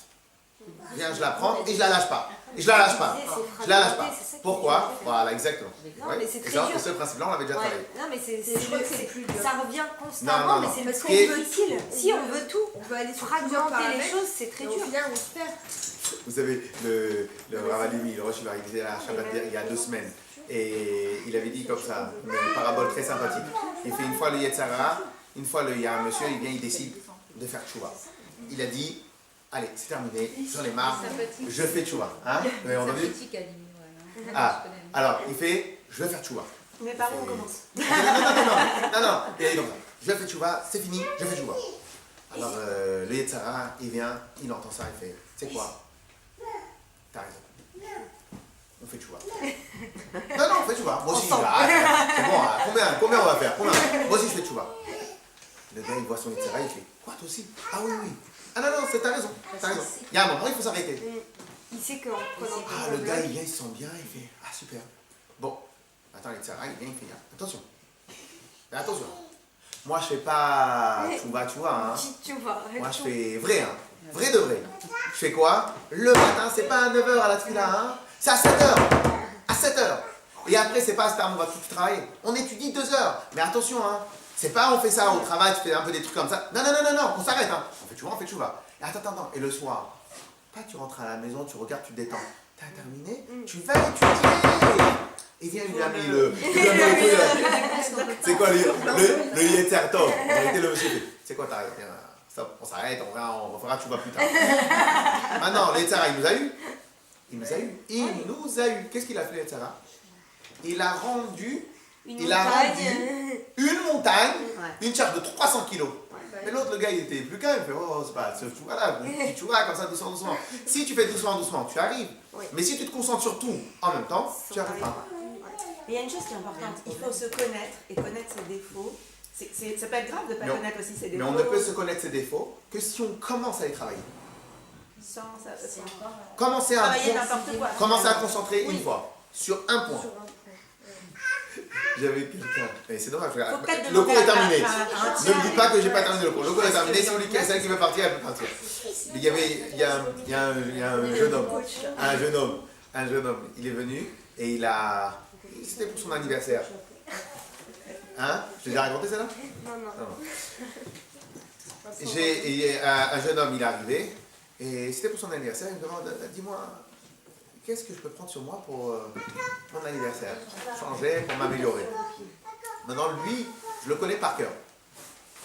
Bien, je la prends et je la lâche pas. Et je la lâche pas. Je la lâche pas. Pourquoi? Voilà, exactement. Non, Ouais. mais c'est Et très ça, dur. ce principe-là, on l'avait déjà travaillé. Non, mais Je crois que c'est plus dur. ça revient constamment, Non, mais non. c'est Parce parce qu'on qu'on veut veut si on veut tout, On peut aller sur plusieurs fragmenter les paramètres, choses, c'est très et dur. au final, on se perd. Vous savez, le Rav Alimi, le Rosh Yeshiva, il disait à Shabbat il y a 2 semaines. Et il avait dit comme ça, une parabole très sympathique. Il fait une fois le Yetzara, il y a un monsieur, il vient, il décide de faire tchouva. Il a dit, allez, c'est terminé, j'en ai marre, je fais tchouva. Hein? Vous avez entendu? Ah, alors, il fait, je vais faire tchouva. Mes parents, on commence. Non, il a dit comme ça, je fais tchouva, c'est fini, je fais tchouva. Alors, le Yetzara, il vient, il entend ça, il fait, tu sais quoi? T'as raison. On fait tchouva. Non, on fait tchouva. Moi aussi, c'est bon, combien on va faire? Moi aussi, je fais tchouva. Le gars, il voit son Yetzara, il fait, quoi, toi aussi? Ah oui. Ah non, t'as raison. Il y a un moment, il faut s'arrêter. Il sait qu'en prenant Ah, le gars, il vient, il se sent bien, il fait, ah super. Bon, attends, Yetzara, il vient, il fait, attention. Mais attention. Moi, je fais pas tchouva, tu vois, hein. tu vois. Moi, je fais vrai, hein. Vrai de vrai. Je fais quoi? Le matin, c'est pas à 9h à la tefila, hein. C'est à 7h. À 7h. Et après, c'est pas à cette heure, on va tout travailler. On étudie 2 heures. Mais attention, hein. C'est pas on fait ça au travail, tu fais un peu des trucs comme ça. Non, on s'arrête, hein. On fait tchouva. Et attends. Et le soir, pas tu rentres à la maison, tu regardes, tu te détends. T'as terminé? Tu vas étudier. Et viens, il a mis le c'est quoi le Yetzer Tov? En réalité, le monsieur fait, c'est quoi, t'arrêtes? Stop, on s'arrête, on refera tchouva plus tard. Maintenant, le Yetzara, il nous a eu. Qu'est-ce qu'il a fait, le Yetzara? Il a rendu une montagne, une charge de 300 kilos. Mais l'autre, le gars, il était plus calme. Il fait, oh, c'est pas ce tchouva-là, tu vois, comme ça, doucement. Si tu fais doucement, tu arrives. Mais si tu te concentres sur tout en même temps, tu arrives pas. Mais il y a une chose qui est importante, il faut se connaître et connaître ses défauts. Ça peut être grave de ne pas connaître aussi ses défauts. Mais on ne peut se connaître ses défauts que si on commence à les travailler. Commencez à concentrer une fois sur un point. J'avais quelqu'un. Et c'est dommage. Le cours est terminé. Ne me dis pas que j'ai pas terminé le cours. Le cours est terminé. Si celle qui veut partir, elle peut partir. Il y a un jeune homme. Il est venu et c'était pour son anniversaire. Hein? Je t'ai déjà raconté ça là? Non. Un jeune homme, il est arrivé et c'était pour son anniversaire. Il me demande, dis-moi, qu'est-ce que je peux prendre sur moi pour mon anniversaire? Changer, pour m'améliorer. Maintenant, lui, je le connais par cœur.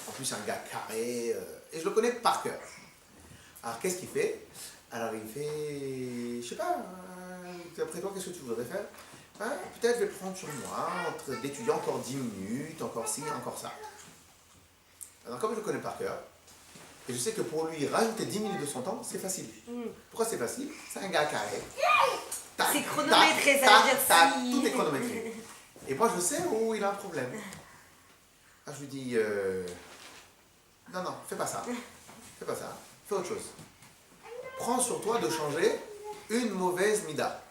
En plus, c'est un gars carré et je le connais par cœur. Alors, qu'est-ce qu'il fait? Alors, il fait, je sais pas, après toi, qu'est-ce que tu voudrais faire? Peut-être je vais prendre sur moi, d'étudier encore 10 minutes, encore ci, encore ça. Alors comme je le connais par cœur, et je sais que pour lui, rajouter 10 minutes de son temps, c'est facile. Pourquoi c'est facile? C'est un gars carré. C'est chronométré, ça veut dire si... Tout est chronométré. Et moi je sais où il a un problème. Alors je lui dis, non, fais pas ça. Fais autre chose. Prends sur toi de changer une mauvaise mida.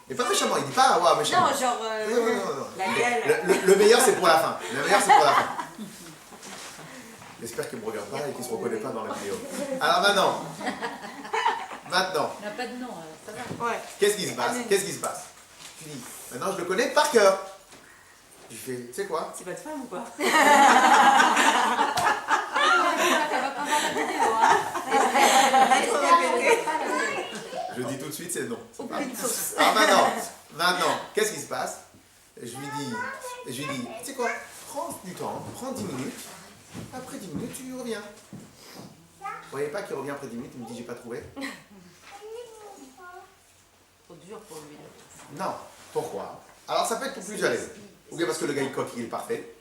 Mais pas méchamment, il dit pas méchamment. Non, genre. Non. Le meilleur c'est pour la fin. Qu'est-ce J'espère qu'il ne me regarde pas et qu'il ne se reconnaît pas dans la vidéo. Alors maintenant, On n'a pas de nom, alors ça va. Ouais. qu'est-ce qui se passe? Qu'est-ce qui se passe? Tu dis, maintenant je le connais par cœur. Je fais, tu sais quoi? C'est votre femme ou quoi? Elle va pas voir la vidéo, hein. Je dis tout de suite, c'est non. C'est pas. Aucune sauce. Alors maintenant, qu'est-ce qui se passe? Je lui dis, tu sais quoi? Prends du temps, prends 10 minutes. Après 10 minutes, tu reviens. Vous voyez pas qu'il revient après 10 minutes, il me dit, j'ai pas trouvé? Trop dur pour lui. Non. Pourquoi? Alors ça peut être pour plusieurs raisons. Ou bien parce que le gars il coque, il est parfait.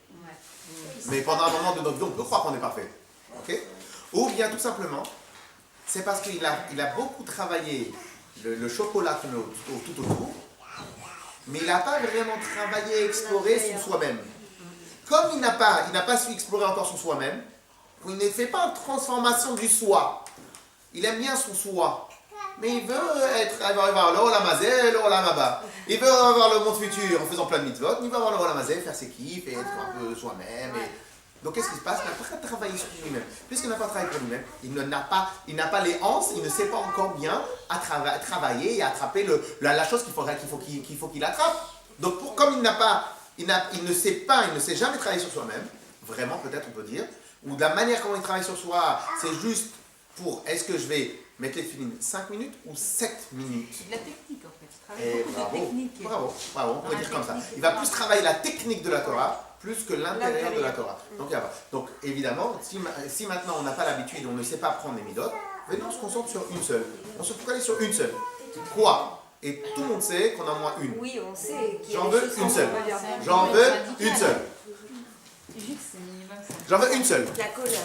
Mais pendant un moment de notre vie, on peut croire qu'on est parfait. Ok? Ou bien tout simplement, c'est parce qu'il a beaucoup travaillé le chocolat qui met tout autour, mais il n'a pas vraiment travaillé et exploré son soi-même. Comme il n'a pas su explorer encore son soi-même, il ne fait pas une transformation du soi. Il aime bien son soi. Mais il veut avoir le Olam Hazeh, le Olam Haba. Il veut avoir le monde futur en faisant plein de mitzvot. Il veut avoir le Olam Hazeh, faire ses kiffs et être un peu soi-même. Donc qu'est-ce qui se passe? Il n'a pas travaillé sur lui-même. Puisqu'il n'a pas travaillé pour lui-même, il n'a pas les hanches, il ne sait pas encore bien travailler et attraper la chose qu'il faut qu'il attrape. Donc comme il ne sait jamais travailler sur soi-même, vraiment peut-être on peut dire, ou de la manière comment il travaille sur soi, c'est juste pour est-ce que je vais mettre les filines 5 minutes ou 7 minutes? C'est de la technique en fait. Il travaille Et beaucoup de technique. bravo, on pourrait dire comme ça. Il va plus travailler la technique de la Torah plus que l'intérieur de la Torah. Donc évidemment, si maintenant on n'a pas l'habitude, on ne sait pas prendre les midot, venez on se concentre sur une seule. On se focalise sur une seule. Quoi? Et tout le monde sait qu'on a au moins une. Oui, on sait qu'il y a J'en des veux choses une qu'on seule. peut dire. J'en veux une seule. Juste, c'est minimum ça. J'en veux une seule. La colère.